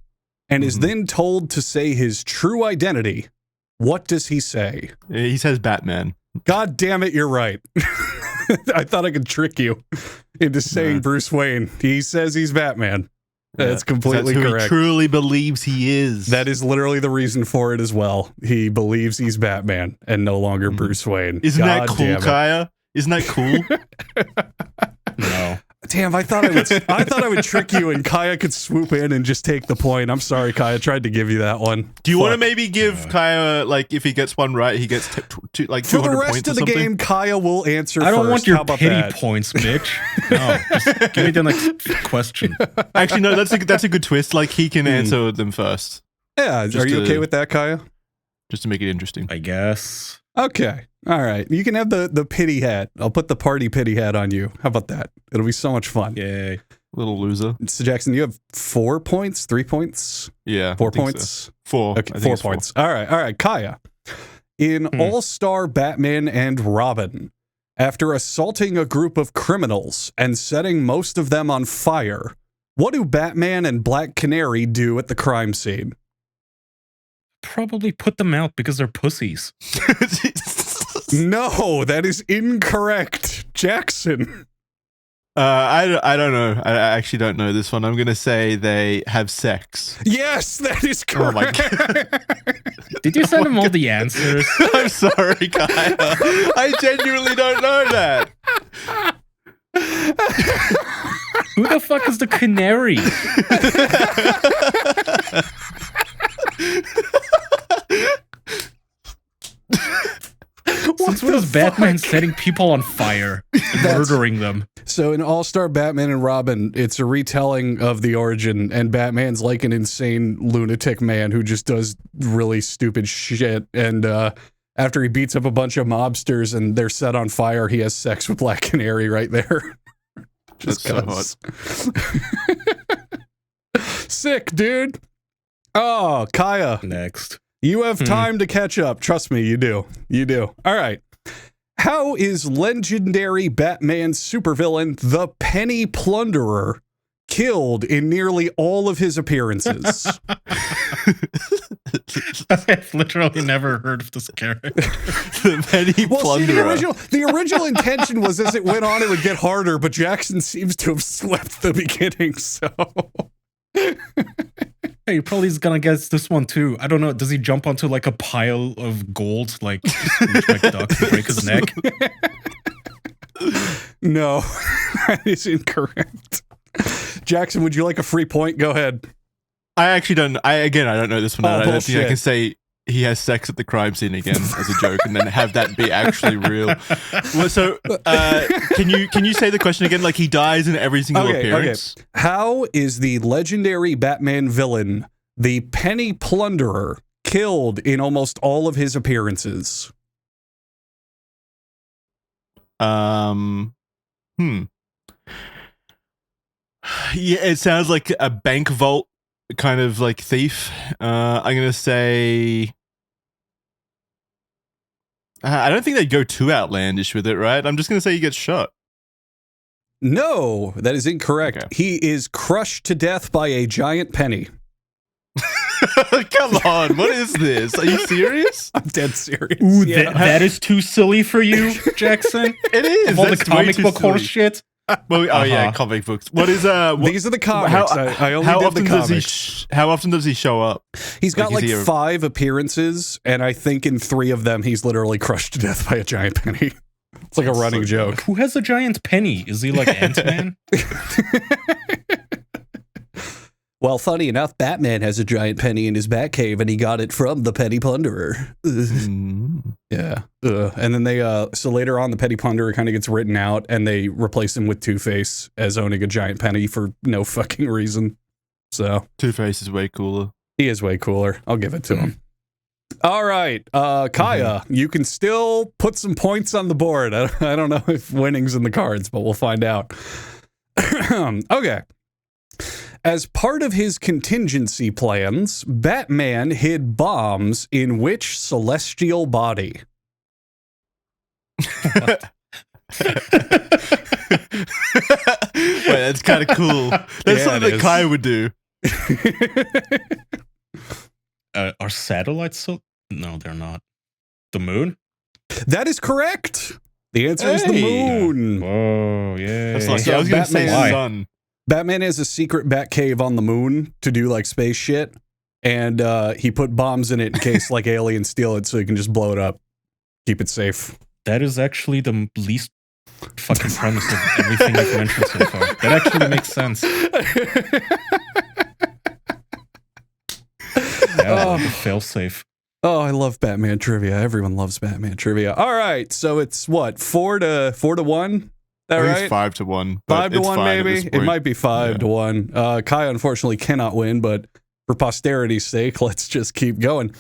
and is then told to say his true identity, what does he say? He says Batman. God damn it, you're right. I thought I could trick you into saying Bruce Wayne. He says he's Batman. That's completely That's who correct. He truly believes he is. That is literally the reason for it as well. He believes he's Batman and no longer Bruce Wayne. Isn't that cool, Kaya? Isn't that cool? No. Damn, I thought I would trick you and Kaya could swoop in and just take the point. I'm sorry, Kaya. I tried to give you that one. Do you want to maybe give Kaya, like, if he gets one right, he gets like 200 points or something? For the rest of the game, Kaya will answer I don't first. want your How about pity that? points, bitch. No, just give me the next question. Actually, no, that's a good twist. Like, he can answer them first. Yeah, are you okay with that, Kaya? Just to make it interesting. I guess. Okay. All right. You can have the pity hat. I'll put the party pity hat on you. How about that? It'll be so much fun. Yay. Little loser. So, Jackson, you have 4 points? 3 points? Yeah. 4 I think points? so. 4. Okay, 4 points. All right. Kaya. In All-Star Batman and Robin, after assaulting a group of criminals and setting most of them on fire, what do Batman and Black Canary do at the crime scene? Probably put them out because they're pussies. No, that is incorrect. Jackson. I don't know. I actually don't know this one. I'm going to say they have sex. Yes, that is correct. Oh my God. Did you send them all the answers? I'm sorry, Kaya. I genuinely don't know that. Who the fuck is the canary? Since when is Batman setting people on fire and murdering them? So in All-Star Batman and Robin, it's a retelling of the origin, and Batman's like an insane lunatic man who just does really stupid shit. And after he beats up a bunch of mobsters and they're set on fire, he has sex with Black Canary right there. Just That's so hot. Sick, dude. Oh, Kaya. Next. You have time to catch up. Trust me, you do. You do. All right. How is legendary Batman supervillain the Penny Plunderer killed in nearly all of his appearances? I've literally never heard of this character. The Penny Plunderer. See, the original intention was as it went on, it would get harder, but Jackson seems to have swept the beginning, so... Hey, probably is gonna guess this one too. I don't know. Does he jump onto like a pile of gold, like Scrooge McDuck, and break his neck? No, that is incorrect. Jackson, would you like a free point? Go ahead. I actually don't. I don't know this one. Oh, I don't think I bullshit. can say he has sex at the crime scene again as a joke, and then have that be actually real. Well, so, can you say the question again? Like, he dies in every single appearance. Okay. How is the legendary Batman villain, the Penny Plunderer, killed in almost all of his appearances? Yeah, it sounds like a bank vault kind of like thief. I'm gonna say. I don't think they'd go too outlandish with it, right? I'm just gonna say he gets shot. No, that is incorrect. Okay. He is crushed to death by a giant penny. Come on, what is this? Are you serious? I'm dead serious. Ooh, Yeah. that is too silly for you, Jackson. It is. Of all the That's way comic too book silly. horse shit. Well, oh yeah, comic books. What is These are the comics. I only did the comics. How often does he show up? He's got Like, like is he a- 5 appearances, and I think in 3 of them he's literally crushed to death by a giant penny. It's like a running joke. Who has a giant penny? Is he like Ant-Man? Well, funny enough, Batman has a giant penny in his Batcave, and he got it from the Penny Plunderer. Yeah. And then they, so later on, the Penny Plunderer kind of gets written out, and they replace him with Two-Face as owning a giant penny for no fucking reason. So. Two-Face is way cooler. He is way cooler. I'll give it to him. All right. Kaya, you can still put some points on the board. I don't know if winning's in the cards, but we'll find out. Okay. As part of his contingency plans, Batman hid bombs in which celestial body? Wait, that's kind of cool. That's something that Kai would do. Are satellites so? No, they're not. The moon? That is correct. The answer is the moon. Whoa, yeah. That's like, I was going to say sun. Batman has a secret bat cave on the moon to do like space shit, and he put bombs in it in case like aliens steal it, so he can just blow it up, keep it safe. That is actually the least fucking premise of everything you've mentioned so far. That actually makes sense. Yeah, like a failsafe. Oh, I love Batman trivia. Everyone loves Batman trivia. All right, so it's what, 4-1? That right? It's 5-1. 5-1, maybe. It might be 5-1. Kai unfortunately cannot win, but for posterity's sake, let's just keep going.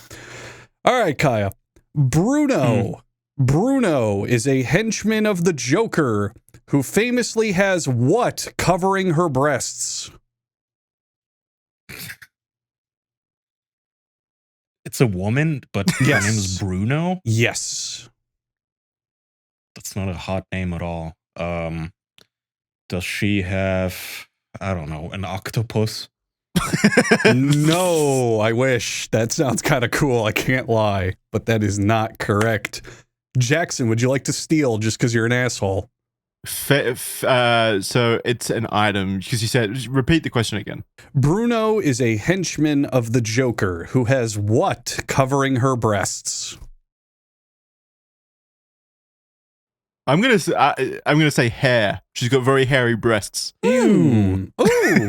All right, Kaya. Bruno. Bruno is a henchman of the Joker who famously has what covering her breasts? It's a woman, but her name is Bruno? Yes. That's not a hot name at all. Does she have, I don't know, an octopus? No, I wish. That sounds kind of cool. I can't lie, but that is not correct. Jackson, would you like to steal just because you're an asshole? So it's an item, because you said, repeat the question again. Bruno is a henchman of the Joker who has what covering her breasts? I'm gonna say hair. She's got very hairy breasts. Ooh. Ooh.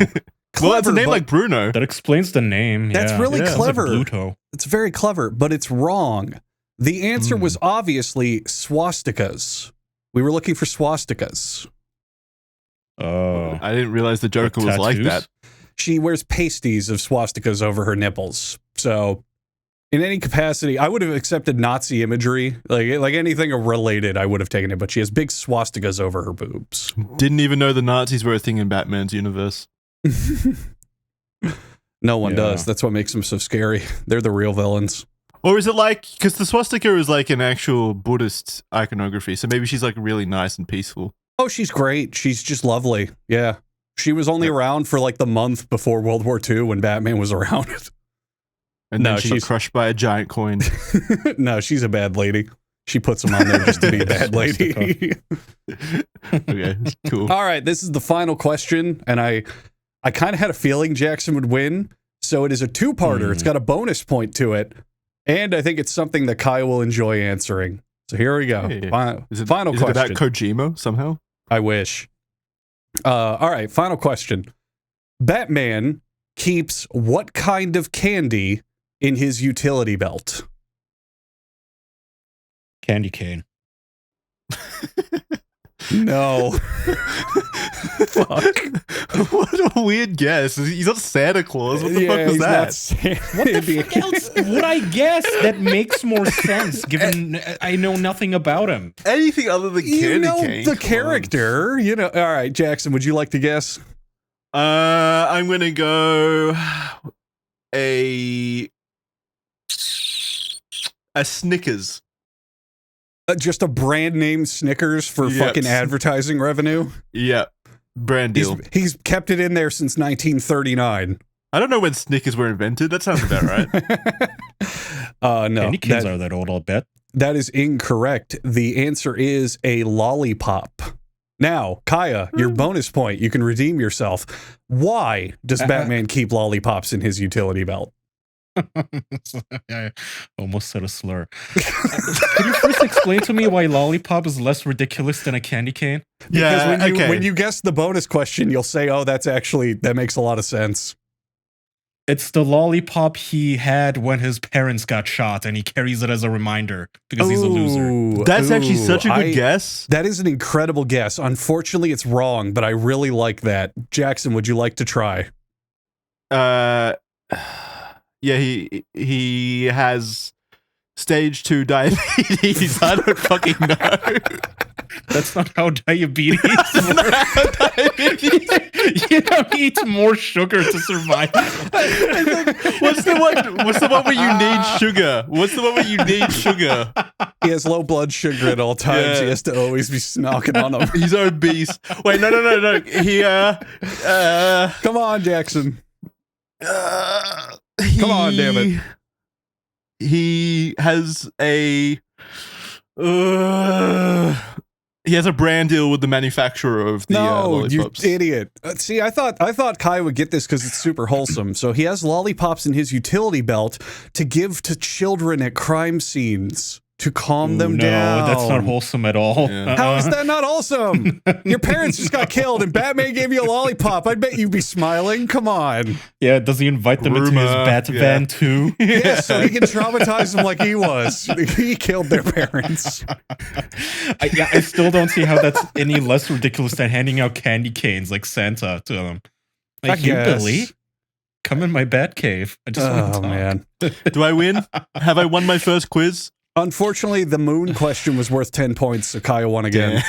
Well, it's a name like Bruno. That explains the name. That's really clever. Like Pluto. It's very clever, but it's wrong. The answer was obviously swastikas. We were looking for swastikas. Oh. I didn't realize the Joker was like that. She wears pasties of swastikas over her nipples. So, in any capacity, I would have accepted Nazi imagery. Like anything related, I would have taken it. But she has big swastikas over her boobs. Didn't even know the Nazis were a thing in Batman's universe. No one does. That's what makes them so scary. They're the real villains. Or is it like, because the swastika is like an actual Buddhist iconography, so maybe she's like really nice and peaceful. Oh, she's great. She's just lovely. Yeah. She was only around for like the month before World War II when Batman was around. And then she's crushed by a giant coin. No, she's a bad lady. She puts them on there just to be a bad lady. Okay, cool. All right, this is the final question, and I kind of had a feeling Jackson would win, so it is a two-parter. It's got a bonus point to it. And I think it's something that Kai will enjoy answering. So here we go. Hey, final is question. Is it about Kojima somehow? I wish. All right, final question. Batman keeps what kind of candy in his utility belt? Candy cane. No. Fuck. What a weird guess. He's not Santa Claus. What the fuck was that? What the fuck else would I guess that makes more sense, given I know nothing about him? Anything other than candy cane. The character. You know. All right, Jackson, would you like to guess? I'm going to go a Snickers. Just a brand name Snickers for fucking advertising revenue? Yeah. Brand deal. He's kept it in there since 1939. I don't know when Snickers were invented. That sounds about right. No. Candy canes are that old, I'll bet. That is incorrect. The answer is a lollipop. Now, Kaya, your bonus point. You can redeem yourself. Why does Batman keep lollipops in his utility belt? I almost said a slur. Could you first explain to me why lollipop is less ridiculous than a candy cane? Because when you guess the bonus question, you'll say, oh, that makes a lot of sense. It's the lollipop he had when his parents got shot, and he carries it as a reminder because he's a loser. That's actually such a good guess. That is an incredible guess. Unfortunately, it's wrong, but I really like that. Jackson, would you like to try? Yeah, he has stage 2 diabetes. I don't fucking know. That's not how diabetes works. You don't eat more sugar to survive. What's the one where you need sugar? What's the one where you need sugar? He has low blood sugar at all times. Yeah. He has to always be snocking on them. He's obese. Wait, no. He come on, Jackson. Come on, damn it. he has a brand deal with the manufacturer of the lollipops. You idiot. See, I thought Kai would get this because it's super wholesome. So he has lollipops in his utility belt to give to children at crime scenes to calm them down. No, that's not wholesome at all. Yeah. How is that not wholesome? Your parents just got killed and Batman gave you a lollipop. I bet you'd be smiling. Come on. Yeah, does he invite them into his bat van too? Yeah, so he can traumatize them like he was. He killed their parents. I still don't see how that's any less ridiculous than handing out candy canes like Santa to them. Like, here, Billy, come in my bat cave. I just want to talk. Man. Do I win? Have I won my first quiz? Unfortunately, the moon question was worth 10 points, so Kaya won again.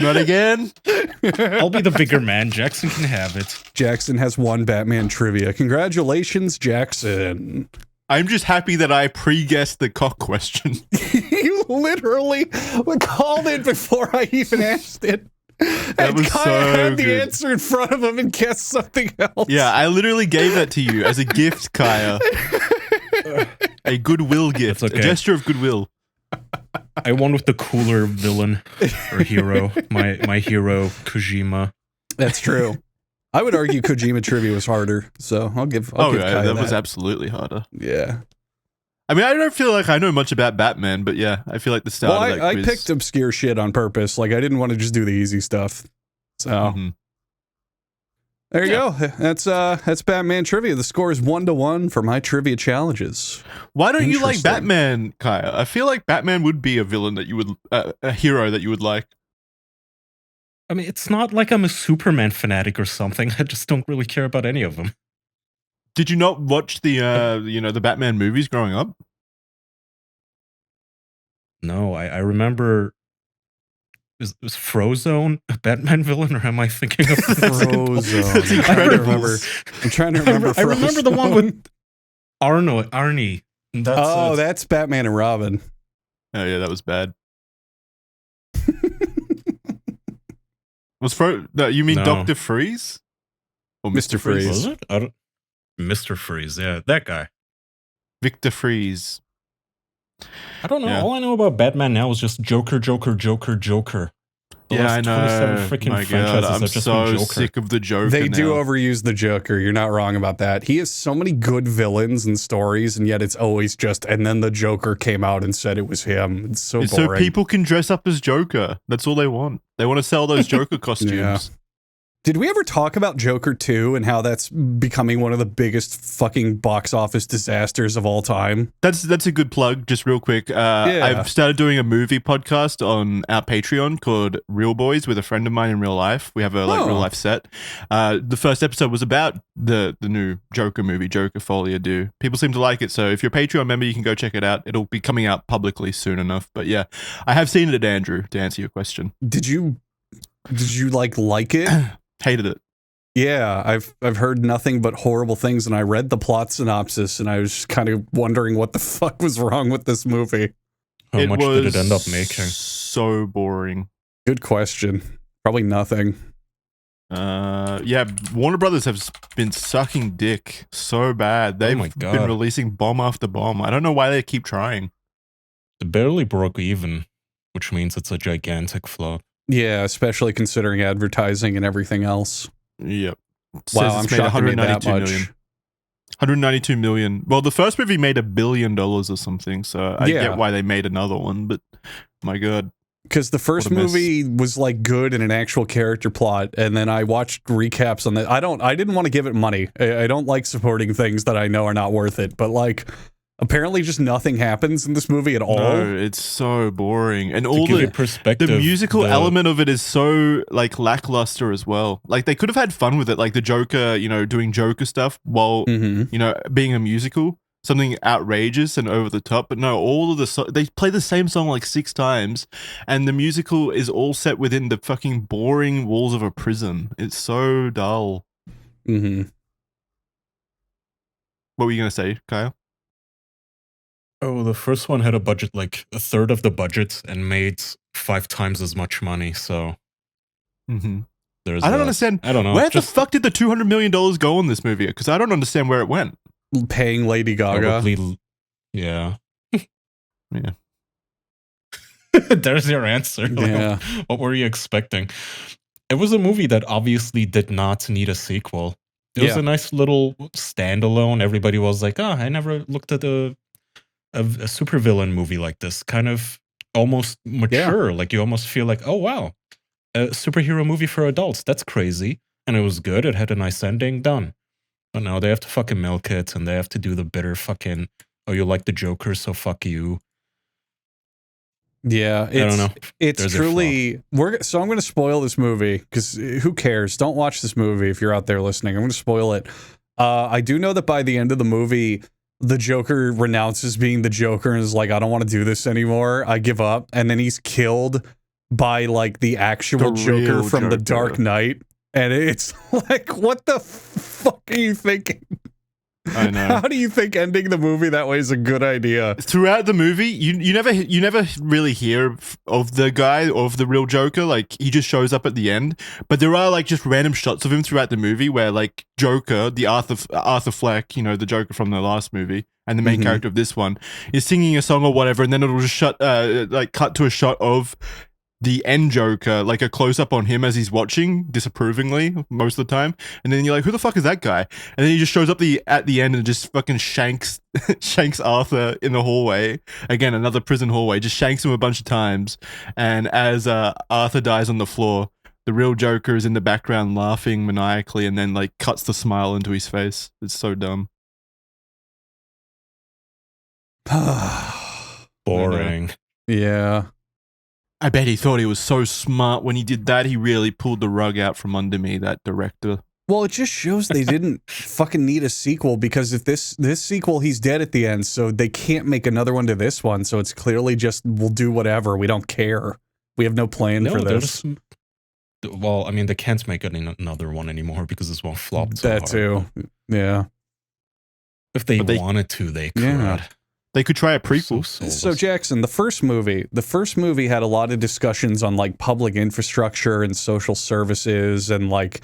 Not again? I'll be the bigger man. Jackson can have it. Jackson has won Batman trivia. Congratulations, Jackson. I'm just happy that I pre-guessed the cock question. You literally called it before I even asked it. That was Kaya so had the good. answer in front of him and guessed something else. Yeah, I literally gave that to you as a gift, Kaya. A goodwill gift. Okay. A gesture of goodwill. I won with the cooler villain or hero. My hero, Kojima. That's true. I would argue Kojima trivia was harder, so I'll give Kaya that was absolutely harder. Yeah. I mean, I don't feel like I know much about Batman, but yeah, I feel like the start of that I quiz. picked obscure shit on purpose. Like, I didn't want to just do the easy stuff. So, there you go. That's Batman trivia. The score is 1-1 for my trivia challenges. Why don't you like Interesting. Batman, Kaya? I feel like Batman would be a villain that you would, a hero that you would like. I mean, it's not like I'm a Superman fanatic or something. I just don't really care about any of them. Did you not watch the, the Batman movies growing up? No, I remember. Was Frozone a Batman villain, or am I thinking of Frozone. I'm trying to remember. I remember the one with Arnie. That's Batman and Robin. Oh yeah, that was bad. No, you mean No. Dr. Freeze? Or Mr. Freeze. Was it? Mr. Freeze, yeah, that guy. Victor Freeze. I don't know. Yeah. All I know about Batman now is just Joker, Joker, Joker, Joker. The Yeah, I last know. 27 freaking My God, franchises I'm have just so been Joker. sick of the Joker. They do now. overuse the Joker. You're not wrong about that. He has so many good villains and stories, and yet it's always just. And then the Joker came out and said it was him. It's so It's boring. so people can dress up as Joker. That's all they want. They want to sell those Joker costumes. Yeah. Did we ever talk about Joker 2 and how that's becoming one of the biggest fucking box office disasters of all time? That's a good plug, just real quick. I've started doing a movie podcast on our Patreon called Real Boys with a friend of mine in real life. We have a real life set. The first episode was about the new Joker movie, Joker Folie, Deux. People seem to like it, so if you're a Patreon member, you can go check it out. It'll be coming out publicly soon enough. But yeah, I have seen it, Andrew, to answer your question. Did you like it? Hated it. Yeah, I've heard nothing but horrible things, and I read the plot synopsis, and I was just kind of wondering what the fuck was wrong with this movie. How much did it end up making? So boring. Good question. Probably nothing. Yeah, Warner Brothers have been sucking dick so bad. They've my been God. releasing bomb after bomb. I don't know why they keep trying. It barely broke even, which means it's a gigantic flop. Yeah, especially considering advertising and everything else. Yep. Wow, I'm shocked they made that much. 192 million. Well, the first movie made $1 billion or something, so I Yeah. get why they made another one, but my God. Because the first What a mess. movie was like good in an actual character plot, and then I watched recaps on that. I didn't want to give it money. I don't like supporting things that I know are not worth it, but like apparently just nothing happens in this movie at all. No, it's so boring. And all give you the perspective, musical element of it is so like lackluster as well. Like they could have had fun with it, like the Joker, doing Joker stuff while being a musical, something outrageous and over the top. But no, all of they play the same song like 6 times, and the musical is all set within the fucking boring walls of a prison. It's so dull. Mm-hmm. What were you gonna say, Kyle? Oh, the first one had a budget like a third of the budget and made 5 times as much money. So I don't understand. I don't know. Where the fuck did the $200 million go on this movie? Because I don't understand where it went. paying Lady Gaga. Probably, yeah. Yeah. There's your answer. Yeah. What were you expecting? It was a movie that obviously did not need a sequel. It was a nice little standalone. Everybody was like, "Oh, I never looked at a supervillain movie like this." Kind of almost mature. Like you almost feel like, "Oh wow, a superhero movie for adults. That's crazy." And it was good. It had a nice ending. Done. But now they have to fucking milk it, and they have to do the bitter fucking, "Oh, you like the Joker, so fuck you." Yeah, I don't know. It's truly. So I'm going to spoil this movie because who cares? Don't watch this movie if you're out there listening. I'm going to spoil it. I do know that by the end of the movie, the Joker renounces being the Joker and is like, "I don't want to do this anymore. I give up." And then he's killed by like the actual Joker from the Dark Knight, and it's like, what the fuck are you thinking? I know. How do you think ending the movie that way is a good idea? Throughout the movie, you never really hear of the guy or of the real Joker. Like he just shows up at the end. But there are like just random shots of him throughout the movie where like Joker, the Arthur Fleck, the Joker from the last movie, and the main character of this one, is singing a song or whatever, and then it'll just cut to a shot of the end Joker, like a close up on him as he's watching disapprovingly most of the time, and then you're like, who the fuck is that guy? And then he just shows up at the end and just fucking shanks Arthur in the hallway. Again, another prison hallway, just shanks him a bunch of times. And as Arthur dies on the floor, the real Joker is in the background laughing maniacally, and then like cuts the smile into his face. It's so dumb. Boring. Yeah. I bet he thought he was so smart when he did that. He really pulled the rug out from under me, that director. Well, it just shows they didn't fucking need a sequel, because if this sequel, he's dead at the end, so they can't make another one to this one. So it's clearly just, we'll do whatever. We don't care. We have no plan for this. Well, I mean, they can't make another one anymore because this one flopped so that hard. too. Yeah. If they wanted to, they could. Yeah. They could try a prequel. So Jackson, the first movie had a lot of discussions on like public infrastructure and social services and like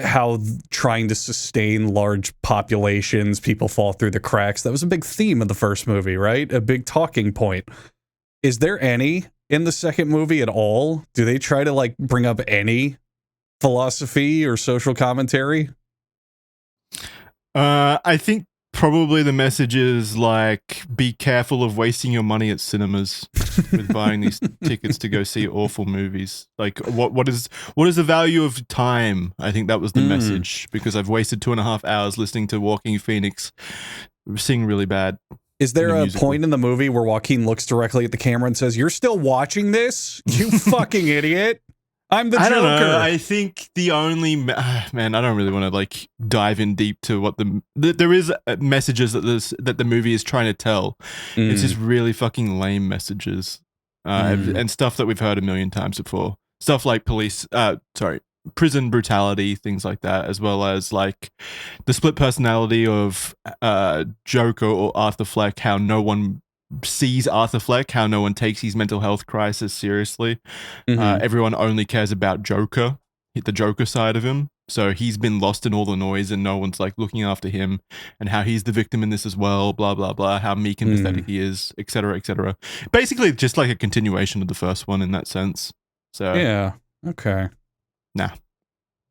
how trying to sustain large populations, people fall through the cracks. That was a big theme of the first movie, right? A big talking point. Is there any in the second movie at all? Do they try to like bring up any philosophy or social commentary? I think probably the message is like, be careful of wasting your money at cinemas with buying these tickets to go see awful movies. Like, what is the value of time? I think that was the message, because I've wasted 2.5 hours listening to Walking Phoenix sing really bad. Is there a point in the movie where Joaquin looks directly at the camera and says, "You're still watching this? You fucking idiot. I'm the Joker." I don't know. I think the only man, I don't really want to like dive in deep to what there is messages that the movie is trying to tell. It's just really fucking lame messages, and stuff that we've heard a million times before. Stuff like prison brutality, things like that, as well as like the split personality of Joker or Arthur Fleck. How no one sees Arthur Fleck, how no one takes his mental health crisis seriously. Everyone only cares about Joker, the Joker side of him. So he's been lost in all the noise and no one's like looking after him, and how he's the victim in this as well, blah, blah, blah, how meek and pathetic he is, etc., etc. Basically, just like a continuation of the first one in that sense. So yeah, okay. Nah,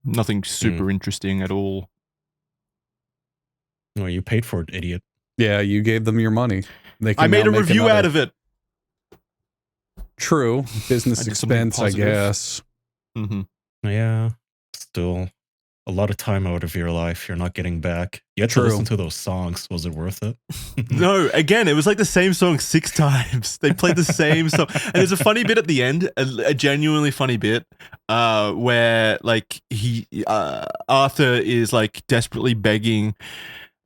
nothing super interesting at all. No, you paid for it, idiot. Yeah, you gave them your money. I made a review out of it. True. Business expense, I guess. Yeah. Still a lot of time out of your life you're not getting back. You had to listen to those songs. Was it worth it? No, again, it was like the same song 6 times. They played the same song. And there's a funny bit at the end, a genuinely funny bit, where like Arthur is like desperately begging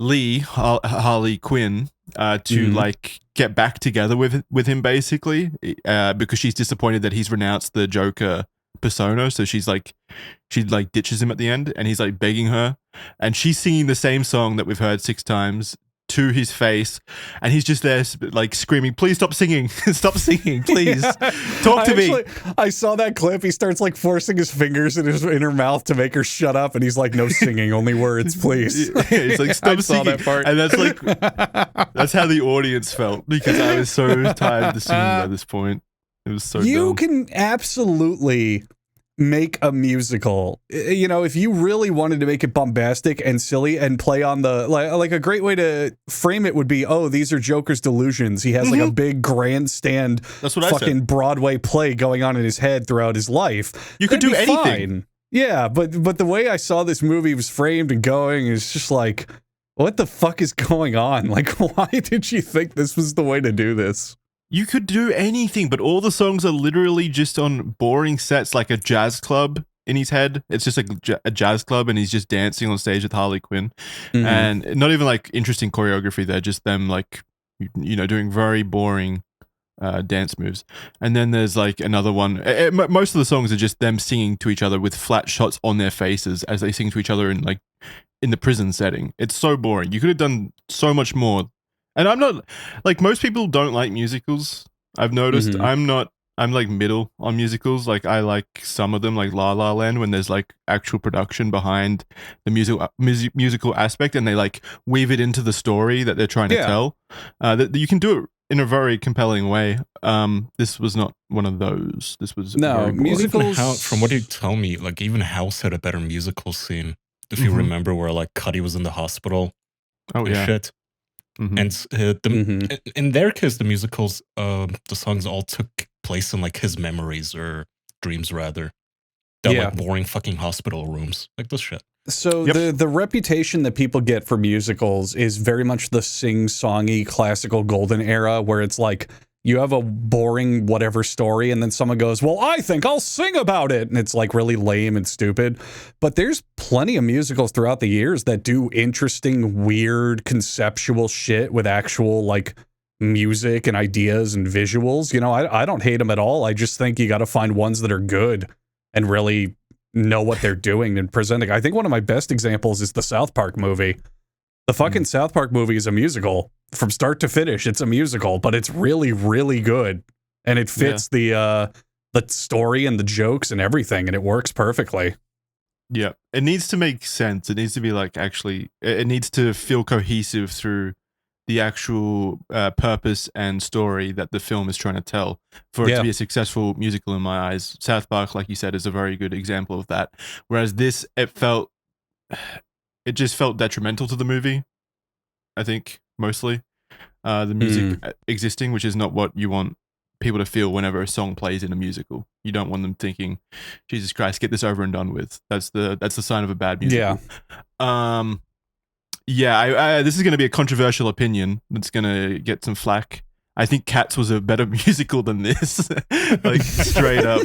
Harley Quinn to like get back together with him, basically, because she's disappointed that he's renounced the Joker persona. So she ditches him at the end, and he's like begging her, and she's singing the same song that we've heard 6 times, to his face, and he's just there like screaming, "Please stop singing! Stop singing, please! Talk to me!" I saw that clip. He starts like forcing his fingers in her mouth to make her shut up, and he's like, "No singing, only words, please." He's like, "Stop singing!" That part. And that's how the audience felt, because I was so tired of singing by this point. It was so You dumb. can absolutely make a musical, you know, if you really wanted to make it bombastic and silly and play on the like a great way to frame it would be, oh, these are Joker's delusions. He has like a big grandstand That's what fucking I said. Broadway play going on in his head throughout his life. You could do That'd be anything. fine. Yeah, but the way I saw this movie was framed and going is just like, what the fuck is going on? Like, why did you think this was the way to do this? You could do anything, but all the songs are literally just on boring sets, like a jazz club in his head. It's just like a jazz club, and he's just dancing on stage with Harley Quinn. And not even like interesting choreography there, just them like, you know, doing very boring dance moves. And then there's like another one. Most of the songs are just them singing to each other with flat shots on their faces as they sing to each other in the prison setting. It's so boring. You could have done so much more. And I'm not, like, most people don't like musicals. I've noticed. I'm like middle on musicals. Like, I like some of them, like La La Land, when there's like actual production behind the musical aspect, and they like weave it into the story that they're trying to tell. That you can do it in a very compelling way. This was not one of those. This was musicals. From what you tell me, like even House had a better musical scene. If you remember, where like Cuddy was in the hospital. Shit. And in their case, the musicals, the songs all took place in like his memories or dreams, rather. They're like boring fucking hospital rooms, like this shit. So the reputation that people get for musicals is very much the sing-songy classical golden era, where it's like you have a boring whatever story, and then someone goes, well, I think I'll sing about it. And it's like really lame and stupid. But there's plenty of musicals throughout the years that do interesting, weird, conceptual shit with actual like music and ideas and visuals. You know, I don't hate them at all. I just think you got to find ones that are good and really know what they're doing and presenting. I think one of my best examples is the South Park movie. The fucking South Park movie is a musical. From start to finish, it's a musical, but it's really, really good. And it fits the story and the jokes and everything, and it works perfectly. Yeah. It needs to make sense. It needs to be like, actually, it needs to feel cohesive through the actual purpose and story that the film is trying to tell for it to be a successful musical in my eyes. South Park, like you said, is a very good example of that. Whereas this, it just felt detrimental to the movie, I think, mostly. The music existing, which is not what you want people to feel whenever a song plays in a musical. You don't want them thinking, Jesus Christ, get this over and done with. That's the sign of a bad musical. This is going to be a controversial opinion that's going to get some flack. I think Cats was a better musical than this. Like, straight up.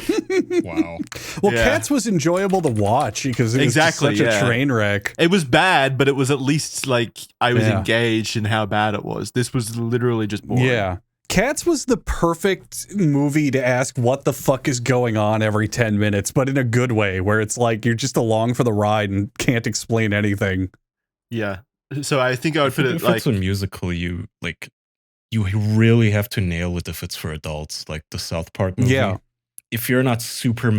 Wow. Well, Cats was enjoyable to watch because it was just such a train wreck. It was bad, but it was at least like I was engaged in how bad it was. This was literally just boring. Yeah. Cats was the perfect movie to ask what the fuck is going on every 10 minutes, but in a good way, where it's like you're just along for the ride and can't explain anything. Yeah. So I think I would put it if like... it's a musical, you really have to nail it if it's for adults, like the South Park movie. Yeah. If you're not super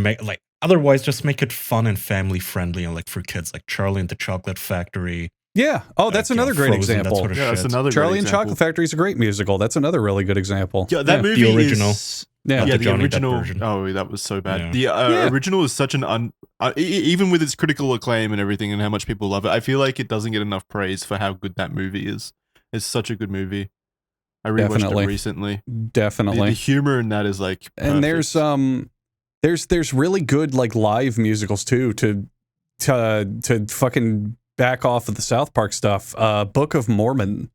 otherwise, just make it fun and family friendly and like for kids, like Charlie and the Chocolate Factory. Yeah. Oh, that's another great Frozen, example. That sort of that's shit. another Charlie great and example. Chocolate Factory is a great musical. That's another really good example. Yeah, that movie the original. The Johnny Depp original. version. Oh, that was so bad. Yeah. The original is such an even with its critical acclaim and everything and how much people love it, I feel like it doesn't get enough praise for how good that movie is. It's such a good movie. I rewatched it recently. Definitely. The humor in that is like perfect. And there's really good like live musicals too to fucking back off of the South Park stuff. Book of Mormon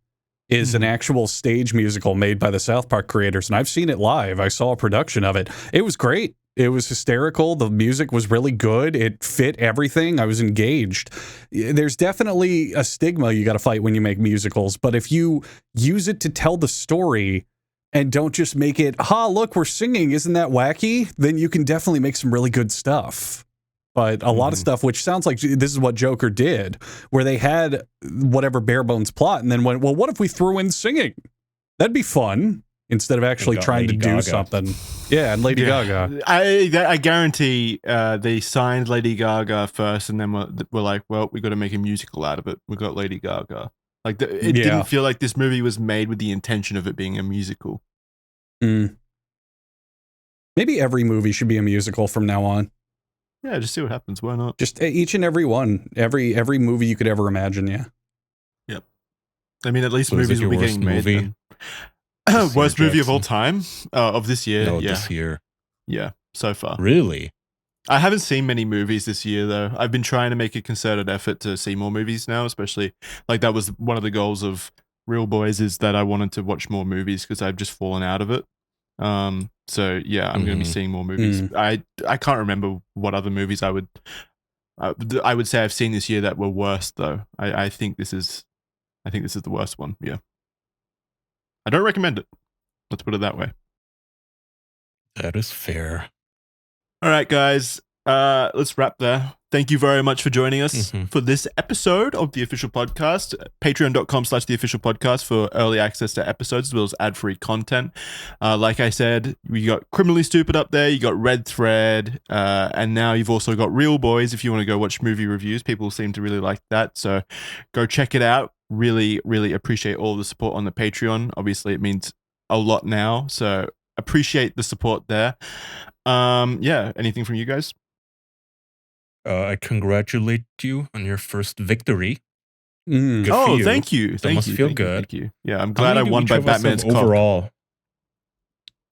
is an actual stage musical made by the South Park creators, and I've seen it live. I saw a production of it. It was great. It was hysterical. The music was really good. It fit everything. I was engaged. There's definitely a stigma you got to fight when you make musicals, but if you use it to tell the story and don't just make it, look, we're singing, isn't that wacky? Then you can definitely make some really good stuff. but a lot of stuff, which sounds like this is what Joker did, where they had whatever bare bones plot and then went, well, what if we threw in singing? That'd be fun instead of actually trying to do something. Yeah, and Lady Gaga. I guarantee they signed Lady Gaga first, and then we're like, well, we got to make a musical out of it. We got Lady Gaga. Like it didn't feel like this movie was made with the intention of it being a musical. Maybe every movie should be a musical from now on. Yeah, just see what happens. Why not? Just each and every one, every movie you could ever imagine. Yeah. Yep. I mean, at least movies will be getting made. Worst movie of all time of this year. No, this year. Yeah, so far. Really? I haven't seen many movies this year, though. I've been trying to make a concerted effort to see more movies now, especially like that was one of the goals of Real Boys, is that I wanted to watch more movies because I've just fallen out of it. So yeah, I'm going to be seeing more movies. I can't remember what other movies I would say I've seen this year that were worse though. I think this is the worst one. Yeah. I don't recommend it. Let's put it that way. That is fair. All right, guys. Let's wrap there. Thank you very much for joining us for this episode of The Official Podcast. Patreon.com/TheOfficialPodcast for early access to episodes as well as ad-free content. Like I said, we got Criminally Stupid up there. You got Red Thread. And now you've also got Real Boys if you want to go watch movie reviews. People seem to really like that. So go check it out. Really, really appreciate all the support on the Patreon. Obviously, it means a lot now. So appreciate the support there. Yeah, anything from you guys? I congratulate you on your first victory. Good for you. Thank you. That must feel good. Thank you. Yeah, I'm glad I won by Batman's cock. Overall.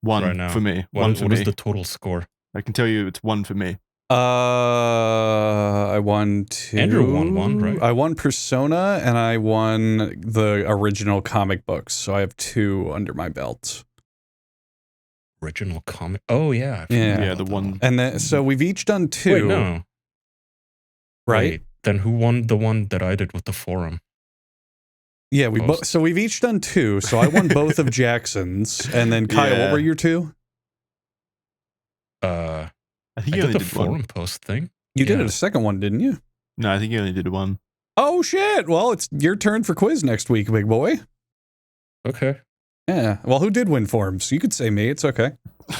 One right now. For me. What is the total score? I can tell you it's 1 for me. I won 2. Andrew won 1, right? I won Persona and I won the original comic books. So I have 2 under my belt. Original comic. Oh yeah. Yeah, the one. And then so we've each done 2. Wait, no. Right? Wait, then who won the one that I did with the forum? Yeah, so we've each done 2. So I won both of Jackson's, and then Kyle, what were your 2? I think you did only the did forum one. post thing. You did a second one, didn't you? No, I think you only did 1. Oh shit! Well, it's your turn for quiz next week, big boy. Okay. Yeah. Well, who did win forums? You could say me. It's okay.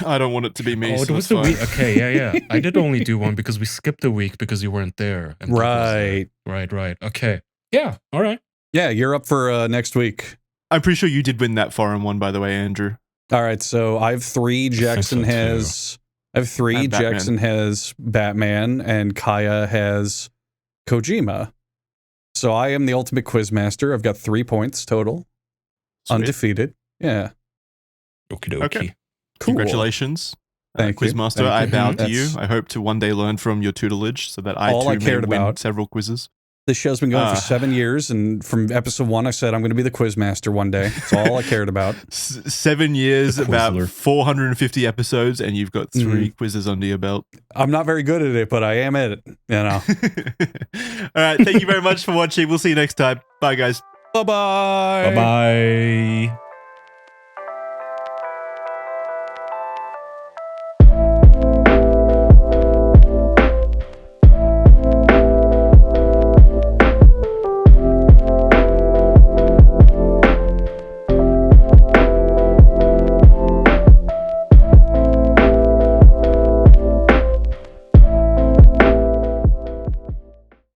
I don't want it to be me. Oh, it was the week. Okay, yeah. I did only do 1 because we skipped a week because you weren't there. And right. Right. Okay. Yeah. All right. Yeah, you're up for next week. I'm pretty sure you did win that forum one, by the way, Andrew. All right. So I have 3. Jackson has. I have 3. Jackson has Batman, and Kaya has Kojima. So I am the ultimate quiz master. I've got 3 points total. Sweet. Undefeated. Yeah. Okie dokie. Okay. Cool. Congratulations. Thank you. Quizmaster, I bow to you. I hope to one day learn from your tutelage so that I too may win several quizzes. This show's been going for 7 years, and from episode 1, I said I'm going to be the quizmaster one day. That's all I cared about. 7 years, about 450 episodes, and you've got 3 quizzes under your belt. I'm not very good at it, but I am at it. You know. All right. Thank you very much for watching. We'll see you next time. Bye, guys. Bye-bye. Bye-bye.